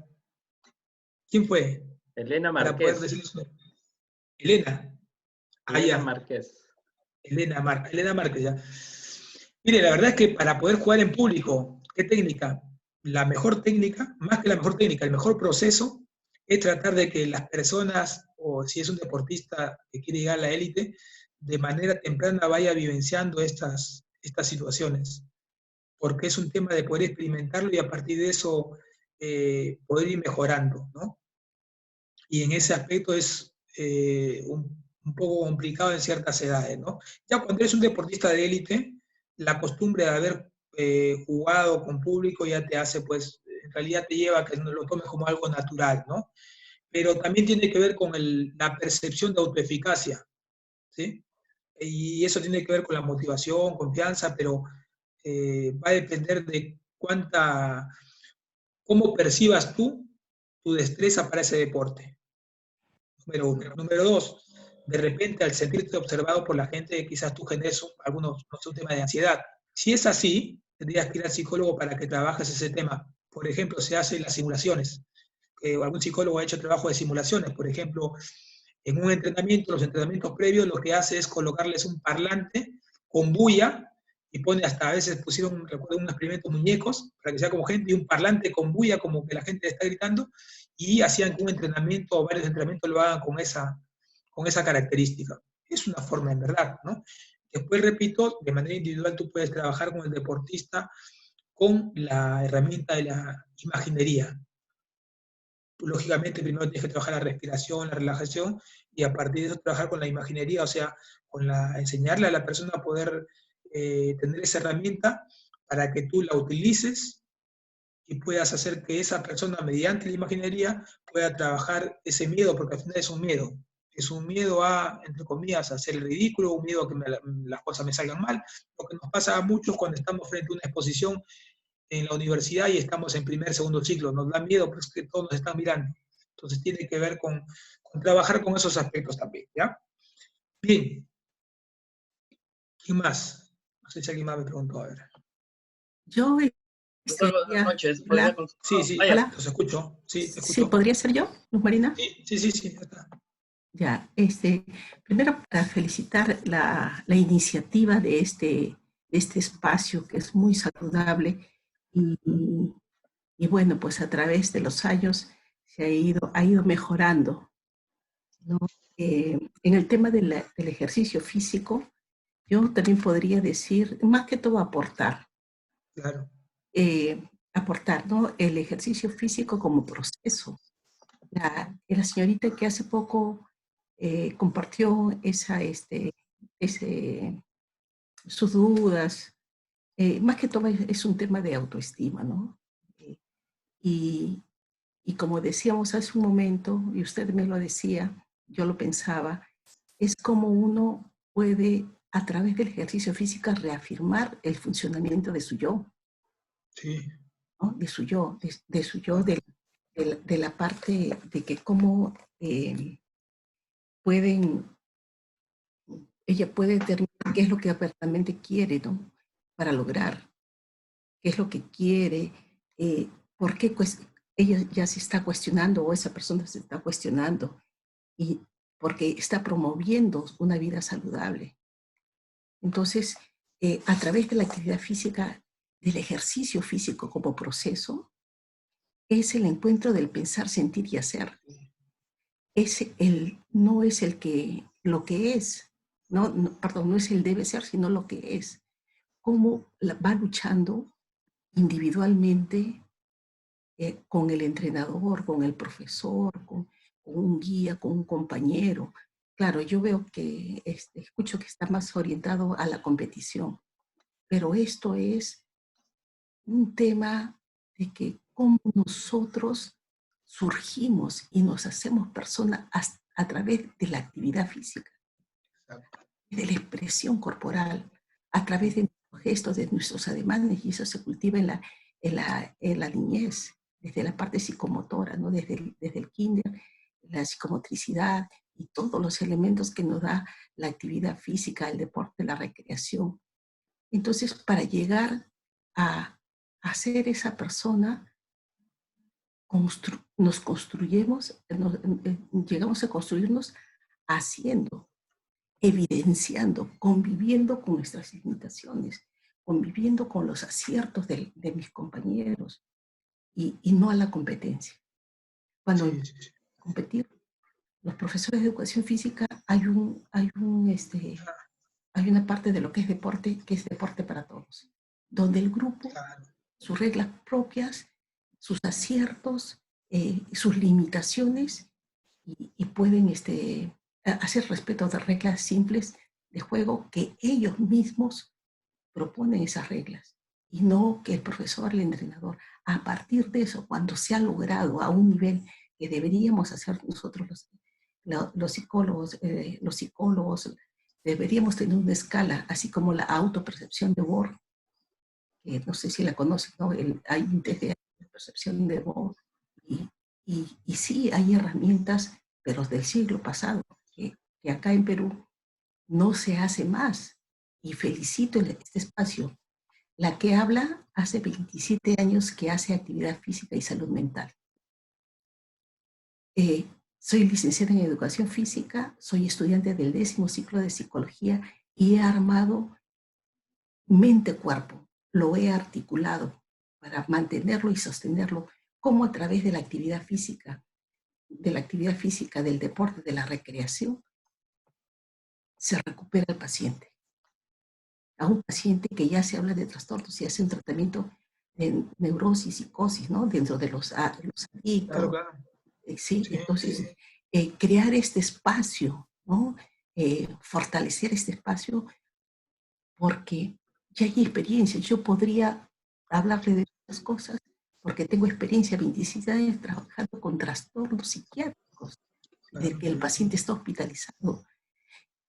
S1: ¿Quién fue?
S2: Elena
S1: Para poder
S2: Márquez.
S1: decirles una. Elena.
S2: Elena
S1: Ya.
S2: Márquez.
S1: Elena Márquez, ya. Mire, la verdad es que para poder jugar en público, ¿qué técnica? La mejor técnica, más que la mejor técnica, el mejor proceso es tratar de que las personas, o si es un deportista que quiere llegar a la élite, de manera temprana vaya vivenciando estas situaciones, porque es un tema de poder experimentarlo y a partir de eso poder ir mejorando, ¿no? Y en ese aspecto es un poco complicado en ciertas edades, ¿no? Ya cuando eres un deportista de élite, la costumbre de haber jugado con público ya te hace, pues, en realidad te lleva a que lo tomes como algo natural, ¿no? Pero también tiene que ver con la percepción de autoeficacia, ¿sí? Y eso tiene que ver con la motivación, confianza, pero va a depender de cómo percibas tú tu destreza para ese deporte. Número uno. Número dos, de repente al sentirte observado por la gente, quizás tú generes algunos, no sé, un tema de ansiedad. Si es así, tendrías que ir al psicólogo para que trabajes ese tema. Por ejemplo, se hacen las simulaciones. Algún psicólogo ha hecho trabajo de simulaciones. Por ejemplo, en un entrenamiento, los entrenamientos previos, lo que hace es colocarles un parlante con bulla y pone hasta a veces pusieron, recuerdo, un experimento muñecos para que sea como gente y un parlante con bulla como que la gente está gritando y hacían que un entrenamiento o varios entrenamientos lo hagan con esa característica. Es una forma en verdad, ¿no? Después, repito, de manera individual tú puedes trabajar con el deportista con la herramienta de la imaginería. Lógicamente, primero tienes que trabajar la respiración, la relajación, y a partir de eso trabajar con la imaginería, o sea, enseñarle a la persona a poder tener esa herramienta para que tú la utilices y puedas hacer que esa persona, mediante la imaginería, pueda trabajar ese miedo, porque al final es un miedo. Es un miedo a, entre comillas, a hacer el ridículo, un miedo a que las cosas me salgan mal, lo que nos pasa a muchos cuando estamos frente a una exposición en la universidad y estamos en primer, segundo ciclo. Nos da miedo, pues que todos nos están mirando. Entonces tiene que ver con trabajar con esos aspectos también, ¿ya? Bien. ¿Quién más? No sé si alguien más me preguntó, a ver.
S4: Yo
S2: Buenas noches.
S4: hola.
S1: Sí,
S4: Hola.
S1: los escucho. Sí, te escucho.
S4: Sí, ¿podría ser yo, Luz Marina?
S1: Sí, ya está.
S4: Ya, primero para felicitar la iniciativa de este espacio que es muy saludable y bueno, pues a través de los años ha ido mejorando ¿no? En el tema del ejercicio físico, yo también podría decir, más que todo aportar.
S1: Claro.
S4: Aportar, ¿no? El ejercicio físico como proceso. La señorita que hace poco compartió sus dudas, más que todo es un tema de autoestima, ¿no? Y, y como decíamos hace un momento, y usted me lo decía, yo lo pensaba, es como uno puede, a través del ejercicio físico, reafirmar el funcionamiento de su yo,
S1: Sí.
S4: ¿no? De su yo, de su yo, de la parte de que cómo pueden, ella puede determinar qué es lo que verdaderamente quiere, ¿no? Para lograr, qué es lo que quiere, por qué ella ya se está cuestionando o esa persona se está cuestionando y porque está promoviendo una vida saludable. Entonces, a través de la actividad física, del ejercicio físico como proceso, es el encuentro del pensar, sentir y hacer. No es lo que es, perdón, no es el debe ser, sino lo que es. Cómo va luchando individualmente con el entrenador, con el profesor, con un guía, con un compañero. Claro, yo veo que, escucho que está más orientado a la competición, pero esto es un tema de que cómo nosotros surgimos y nos hacemos personas a través de la actividad física, de la expresión corporal, a través de nuestros gestos, de nuestros ademanes, y eso se cultiva en la niñez, desde la parte psicomotora, ¿no? Desde el kinder, la psicomotricidad y todos los elementos que nos da la actividad física, el deporte, la recreación. Entonces, para llegar a ser esa persona, nos construyemos, llegamos a construirnos haciendo, evidenciando, conviviendo con nuestras limitaciones, conviviendo con los aciertos de mis compañeros y no a la competencia. Cuando competir, los profesores de educación física hay una parte de lo que es deporte para todos, donde el grupo, sus reglas propias, sus aciertos, sus limitaciones, y pueden hacer respeto de reglas simples de juego que ellos mismos proponen esas reglas, y no que el profesor, el entrenador, a partir de eso, cuando se ha logrado a un nivel que deberíamos hacer nosotros los psicólogos, deberíamos tener una escala, así como la autopercepción de Bohr, que no sé si la conocen, ¿no? Hay un test de percepción de Bohr, y sí hay herramientas, pero del siglo pasado, que acá en Perú no se hace más. Y felicito este espacio. La que habla hace 27 años que hace actividad física y salud mental. Soy licenciada en educación física, soy estudiante del 10º ciclo de psicología y he armado mente-cuerpo, lo he articulado para mantenerlo y sostenerlo, como a través de la actividad física, del deporte, de la recreación, se recupera el paciente. A un paciente que ya se habla de trastornos y hace un tratamiento de neurosis, psicosis, ¿no? Dentro de los adictos.
S1: Claro.
S4: ¿Sí? Entonces, crear este espacio, ¿no? Fortalecer este espacio, porque ya hay experiencia. Yo podría hablarle de estas cosas porque tengo experiencia, 27 años trabajando con trastornos psiquiátricos, de que el paciente está hospitalizado.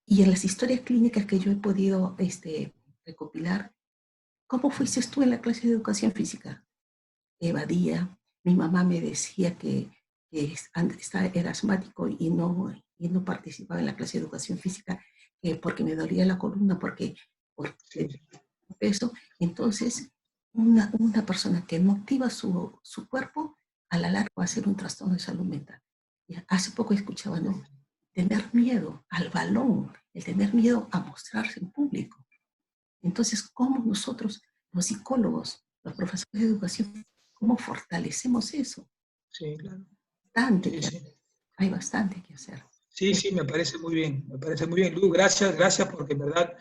S4: Y en las historias clínicas que yo he podido recopilar, ¿cómo fuiste tú en la clase de educación física? Evadía. Mi mamá me decía que era asmático y no participaba en la clase de educación física porque me dolía la columna, porque peso. Entonces, una persona que no activa su cuerpo, a la larga va a ser un trastorno de salud mental. Y hace poco escuchaba, ¿no? Tener miedo al balón, el tener miedo a mostrarse en público. Entonces, ¿cómo nosotros, los psicólogos, los profesores de educación, cómo fortalecemos eso?
S1: Sí, claro.
S4: Hay bastante que hacer.
S1: Sí, sí, me parece muy bien, me parece muy bien. Luz, gracias, gracias porque en verdad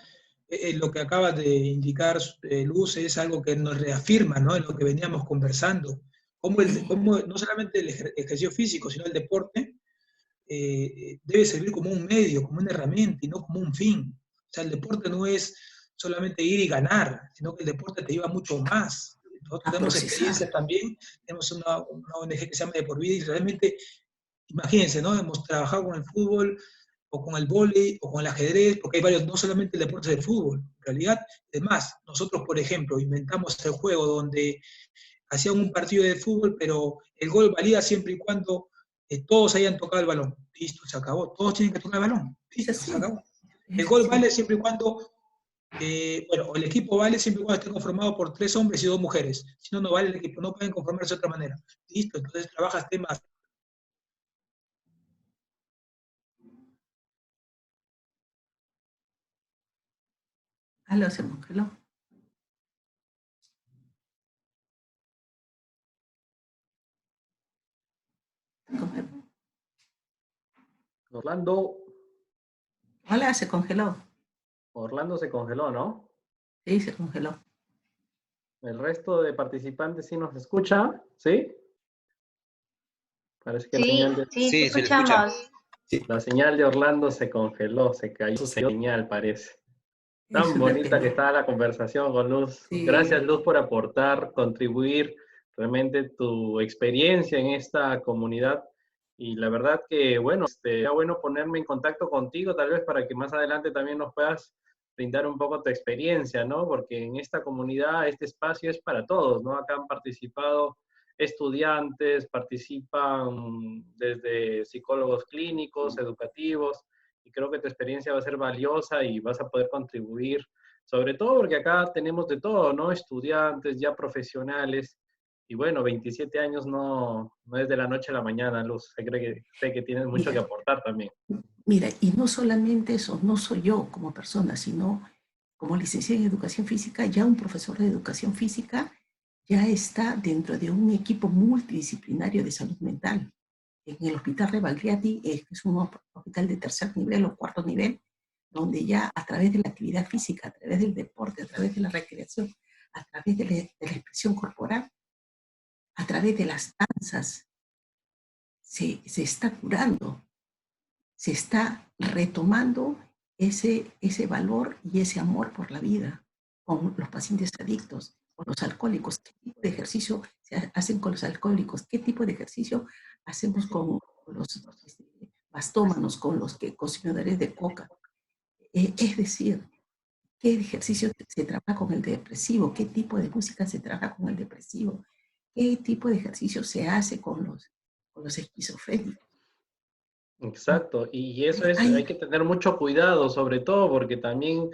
S1: lo que acabas de indicar, Luz, es algo que nos reafirma, ¿no? En lo que veníamos conversando. Cómo no solamente el ejercicio físico, sino el deporte debe servir como un medio, como una herramienta y no como un fin. O sea, el deporte no es solamente ir y ganar, sino que el deporte te lleva mucho más. Nosotros
S4: A
S1: tenemos
S4: procesar.
S1: experiencias también, tenemos una ONG que se llama De Por Vida y realmente, imagínense, ¿no? Hemos trabajado con el fútbol o con el vóley o con el ajedrez, porque hay varios, no solamente el deporte del fútbol, en realidad, es más, nosotros, por ejemplo, inventamos el juego donde hacían un partido de fútbol, pero el gol valía siempre y cuando todos hayan tocado el balón. Listo, se acabó. Todos tienen que tocar el balón.
S4: Es
S1: Listo, se
S4: así,
S1: acabó. El
S4: es
S1: gol
S4: así.
S1: vale siempre y cuando, bueno, el equipo vale siempre y cuando esté conformado por 3 hombres y 2 mujeres. Si no, no vale el equipo, no pueden conformarse de otra manera. Listo, entonces trabajas temas.
S4: Aló, se congeló. Se congeló.
S2: Orlando,
S4: Hola, se congeló.
S2: Orlando se congeló, ¿no?
S4: Sí, se congeló.
S2: El resto de participantes sí nos escucha, ¿sí? Parece que la
S5: Sí,
S2: señal de,
S5: sí, te
S6: Sí, se le escucha.
S5: escuchamos.
S6: Sí.
S2: la señal de Orlando se congeló, se cayó su señal, parece.
S4: Es
S2: Tan
S4: una
S2: bonita que
S4: pena.
S2: estaba la conversación con Luz. Gracias,
S4: Sí,
S2: Luz, por aportar, contribuir realmente tu experiencia en esta comunidad. Y la verdad que, bueno, sería bueno ponerme en contacto contigo, tal vez para que más adelante también nos puedas brindar un poco tu experiencia, ¿no? Porque en esta comunidad, este espacio es para todos, ¿no? Acá han participado estudiantes, participan desde psicólogos clínicos, educativos, y creo que tu experiencia va a ser valiosa y vas a poder contribuir, sobre todo porque acá tenemos de todo, ¿no? Estudiantes, ya profesionales, y bueno, 27 años no es de la noche a la mañana, Luz. Sé que tienes mucho que
S4: mira,
S2: aportar también.
S4: mira, y no solamente eso, no soy yo como persona, sino como licenciada en educación física, ya un profesor de educación física ya está dentro de un equipo multidisciplinario de salud mental. En el Hospital Rebagliati, que es un hospital de tercer nivel o cuarto nivel, donde ya a través de la actividad física, a través del deporte, a través de la recreación, a través de la expresión corporal, a través de las danzas, se está curando, se está retomando ese valor y ese amor por la vida con los pacientes adictos, con los alcohólicos. ¿Qué tipo de ejercicio se hacen con los alcohólicos? ¿Qué tipo de ejercicio hacemos con los bastómanos, con los consumidores de coca? Es decir, ¿qué ejercicio se trabaja con el depresivo? ¿Qué tipo de música se trabaja con el depresivo? ¿Qué tipo de ejercicio se hace con los esquizofrénicos? ¿No?
S2: Exacto, y eso es, hay
S4: Hay,
S2: que tener mucho cuidado, sobre todo porque también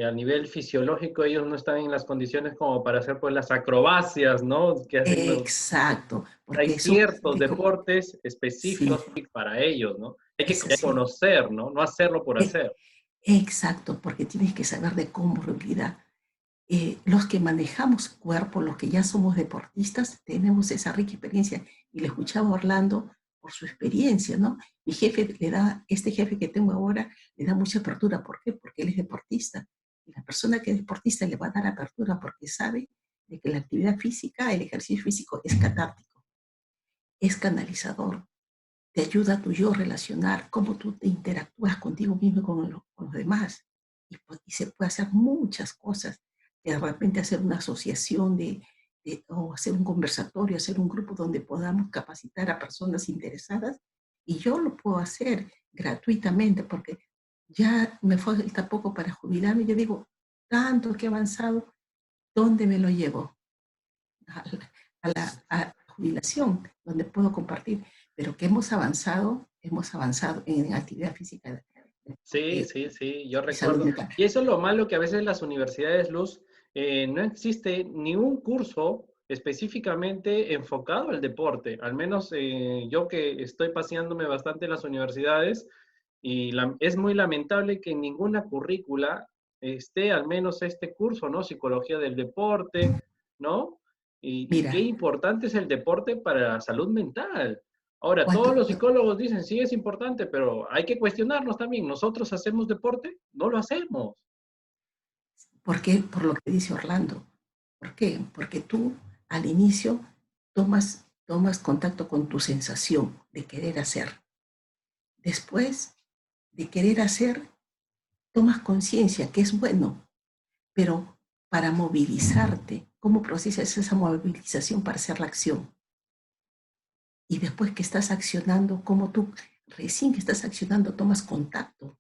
S2: a nivel fisiológico ellos no están en las condiciones como para hacer pues las acrobacias, ¿no? Que hacen
S4: exacto,
S2: hay
S4: porque eso,
S2: ciertos deportes
S4: sí,
S2: específicos para ellos, ¿no? Hay que
S4: es así.
S2: conocer, ¿no? No hacerlo por
S4: E-
S2: hacer.
S4: Exacto, porque tienes que saber de comorbilidad. Los que manejamos cuerpo, los que ya somos deportistas, tenemos esa rica experiencia. Y le escuchaba a Orlando por su experiencia, ¿no? Mi jefe le da, este jefe que tengo ahora, le da mucha apertura. ¿Por qué? Porque él es deportista. Y la persona que es deportista le va a dar apertura porque sabe de que la actividad física, el ejercicio físico es catártico, es canalizador, te ayuda a tu yo relacionar, cómo tú te interactúas contigo mismo y con los demás. Y se puede hacer muchas cosas, de repente hacer una asociación o hacer un conversatorio, hacer un grupo donde podamos capacitar a personas interesadas. Y yo lo puedo hacer gratuitamente porque ya me falta poco para jubilarme. Yo digo, tanto que he avanzado, ¿dónde me lo llevo? A la jubilación, donde puedo compartir, pero que hemos avanzado en actividad física
S2: Sí,
S4: de,
S2: sí, sí, yo
S4: de salud
S2: recuerdo.
S4: mental.
S2: Y eso es lo malo que a veces las universidades, Luz, no existe ni un curso específicamente enfocado al deporte. Al menos yo que estoy paseándome bastante en las universidades y es muy lamentable que en ninguna currícula esté al menos este curso, ¿no? Psicología del deporte, ¿no? Y qué
S4: Mira,
S2: importante es el deporte para la salud mental. Ahora, todos
S4: Cuando,
S2: los psicólogos dicen, sí, es importante, pero hay que cuestionarnos también. ¿Nosotros hacemos deporte? No lo hacemos.
S4: ¿por qué? Por lo que dice Orlando. ¿Por qué? Porque tú al inicio tomas contacto con tu sensación de querer hacer. Después de querer hacer, tomas conciencia que es bueno, pero para movilizarte, ¿cómo procesas esa movilización para hacer la acción? Y después que estás accionando, ¿cómo tú, recién que estás accionando, tomas contacto?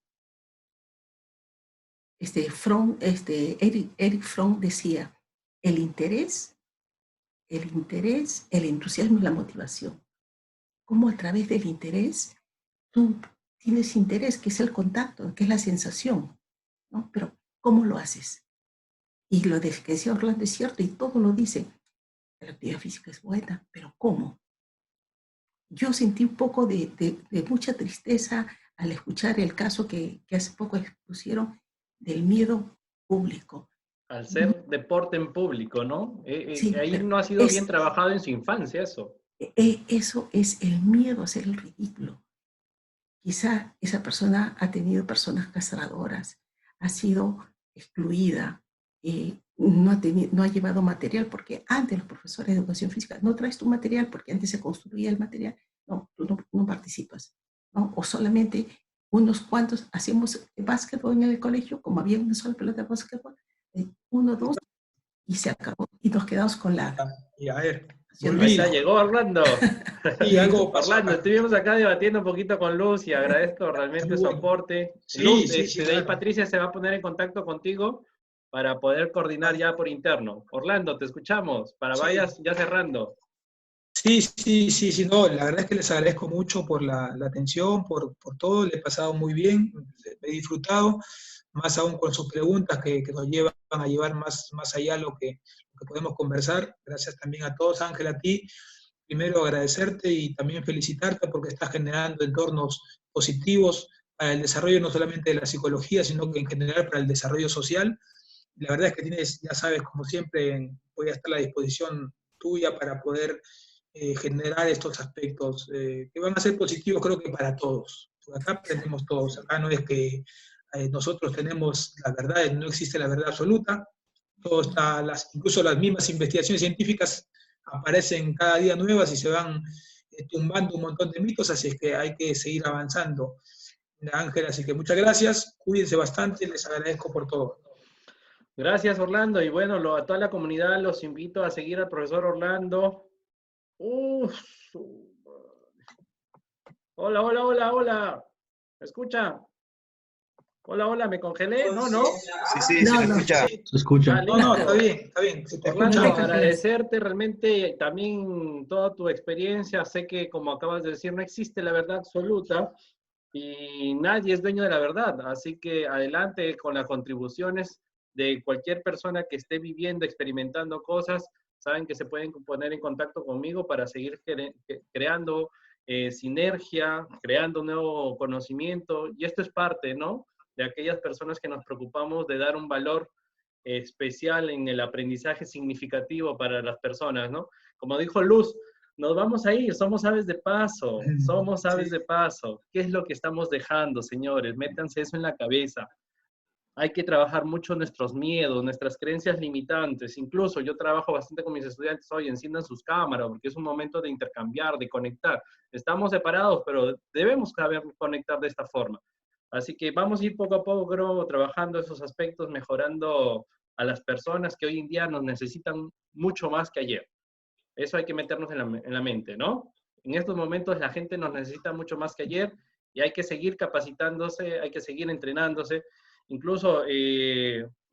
S4: Eric Fromm decía, el interés, el entusiasmo y la motivación. ¿Cómo a través del interés tú tienes interés, que es el contacto, que es la sensación, ¿no? Pero ¿cómo lo haces? Y lo de que decía Orlando es cierto, y todo lo dice. La actividad física es buena, pero ¿cómo? Yo sentí un poco de mucha tristeza al escuchar el caso que hace poco expusieron del miedo público.
S2: Al ser deporte en público, ¿no?
S4: Sí,
S2: Ahí
S4: pero
S2: no ha sido bien trabajado en su infancia eso.
S4: eso es el miedo a hacer el ridículo. Quizá esa persona ha tenido personas castradoras, ha sido excluida, no ha llevado material, porque antes los profesores de educación física, no traes tu material porque antes se construía el material, no, tú no participas, ¿no? O solamente unos cuantos hacíamos básquetbol en el colegio, como había una sola pelota de básquetbol, uno, dos, y se acabó. Y nos quedamos con la...
S1: Y a ver,
S2: Ahí
S1: volví.
S2: está, llegó Orlando.
S1: Sí, algo pasó
S2: Orlando,
S1: acá.
S2: estuvimos acá debatiendo un poquito con Luz y agradezco realmente su aporte.
S1: Sí,
S2: Luz,
S1: sí, sí,
S2: de ahí
S1: claro.
S2: Patricia se va a poner en contacto contigo para poder coordinar ya por interno. Orlando, te escuchamos, para
S1: Sí.
S2: vayas ya cerrando.
S1: Sí, no, la verdad es que les agradezco mucho por la atención, por todo, le he pasado muy bien, he disfrutado, más aún con sus preguntas que nos llevan a llevar más allá lo que podemos conversar. Gracias también a todos, Ángel, a ti. Primero agradecerte y también felicitarte porque estás generando entornos positivos para el desarrollo no solamente de la psicología, sino que en general para el desarrollo social. La verdad es que tienes, ya sabes, como siempre, voy a estar a la disposición tuya para poder generar estos aspectos que van a ser positivos creo que para todos. Porque acá aprendemos todos, acá no es que nosotros tenemos la verdad, no existe la verdad absoluta, todo está, incluso las mismas investigaciones científicas aparecen cada día nuevas y se van tumbando un montón de mitos, así es que hay que seguir avanzando. Ángel, así que muchas gracias, cuídense bastante, les agradezco por todo.
S2: Gracias, Orlando. Y bueno, a toda la comunidad los invito a seguir al profesor Orlando. Hola. ¿Me escucha? Hola, ¿me congelé? No.
S5: Sí, se escucha.
S6: Se escucha.
S1: No, está bien. Se te
S2: Orlando,
S1: escucha.
S2: agradecerte realmente también toda tu experiencia. Sé que, como acabas de decir, no existe la verdad absoluta y nadie es dueño de la verdad. Así que adelante con las contribuciones de cualquier persona que esté viviendo, experimentando cosas. Saben que se pueden poner en contacto conmigo para seguir creando sinergia, creando nuevo conocimiento. Y esto es parte, ¿no?, de aquellas personas que nos preocupamos de dar un valor especial en el aprendizaje significativo para las personas, ¿no? Como dijo Luz, nos vamos a ir, somos aves de paso, de paso. ¿Qué es lo que estamos dejando, señores? Métanse eso en la cabeza. Hay que trabajar mucho nuestros miedos, nuestras creencias limitantes. Incluso yo trabajo bastante con mis estudiantes hoy, enciendan sus cámaras, porque es un momento de intercambiar, de conectar. Estamos separados, pero debemos saber conectar de esta forma. Así que vamos a ir poco a poco trabajando esos aspectos, mejorando a las personas que hoy en día nos necesitan mucho más que ayer. Eso hay que meternos en la mente, ¿no? En estos momentos la gente nos necesita mucho más que ayer y hay que seguir capacitándose, hay que seguir entrenándose. Incluso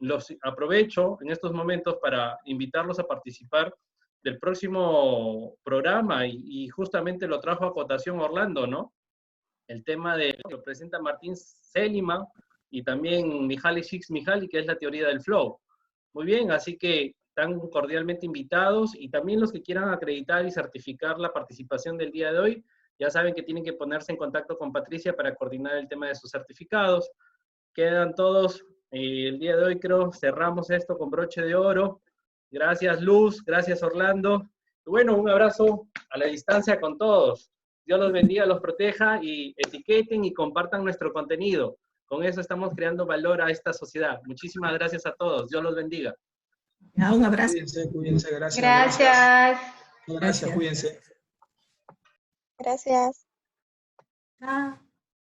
S2: los aprovecho en estos momentos para invitarlos a participar del próximo programa y justamente lo trajo a cotación Orlando, ¿no? El tema de lo presenta Martín Seligman y también Mihaly Csikszentmihalyi, que es la teoría del flow. Muy bien, así que están cordialmente invitados y también los que quieran acreditar y certificar la participación del día de hoy, ya saben que tienen que ponerse en contacto con Patricia para coordinar el tema de sus certificados. Quedan todos, el día de hoy creo, cerramos esto con broche de oro. Gracias Luz, gracias Orlando. Y bueno, un abrazo a la distancia con todos. Dios los bendiga, los proteja y etiqueten y compartan nuestro contenido. Con eso estamos creando valor a esta sociedad. Muchísimas gracias a todos. Dios los bendiga.
S4: Ya, un abrazo.
S1: Cuídense, gracias.
S6: Gracias.
S1: Gracias, cuídense.
S6: Gracias.
S4: Chao.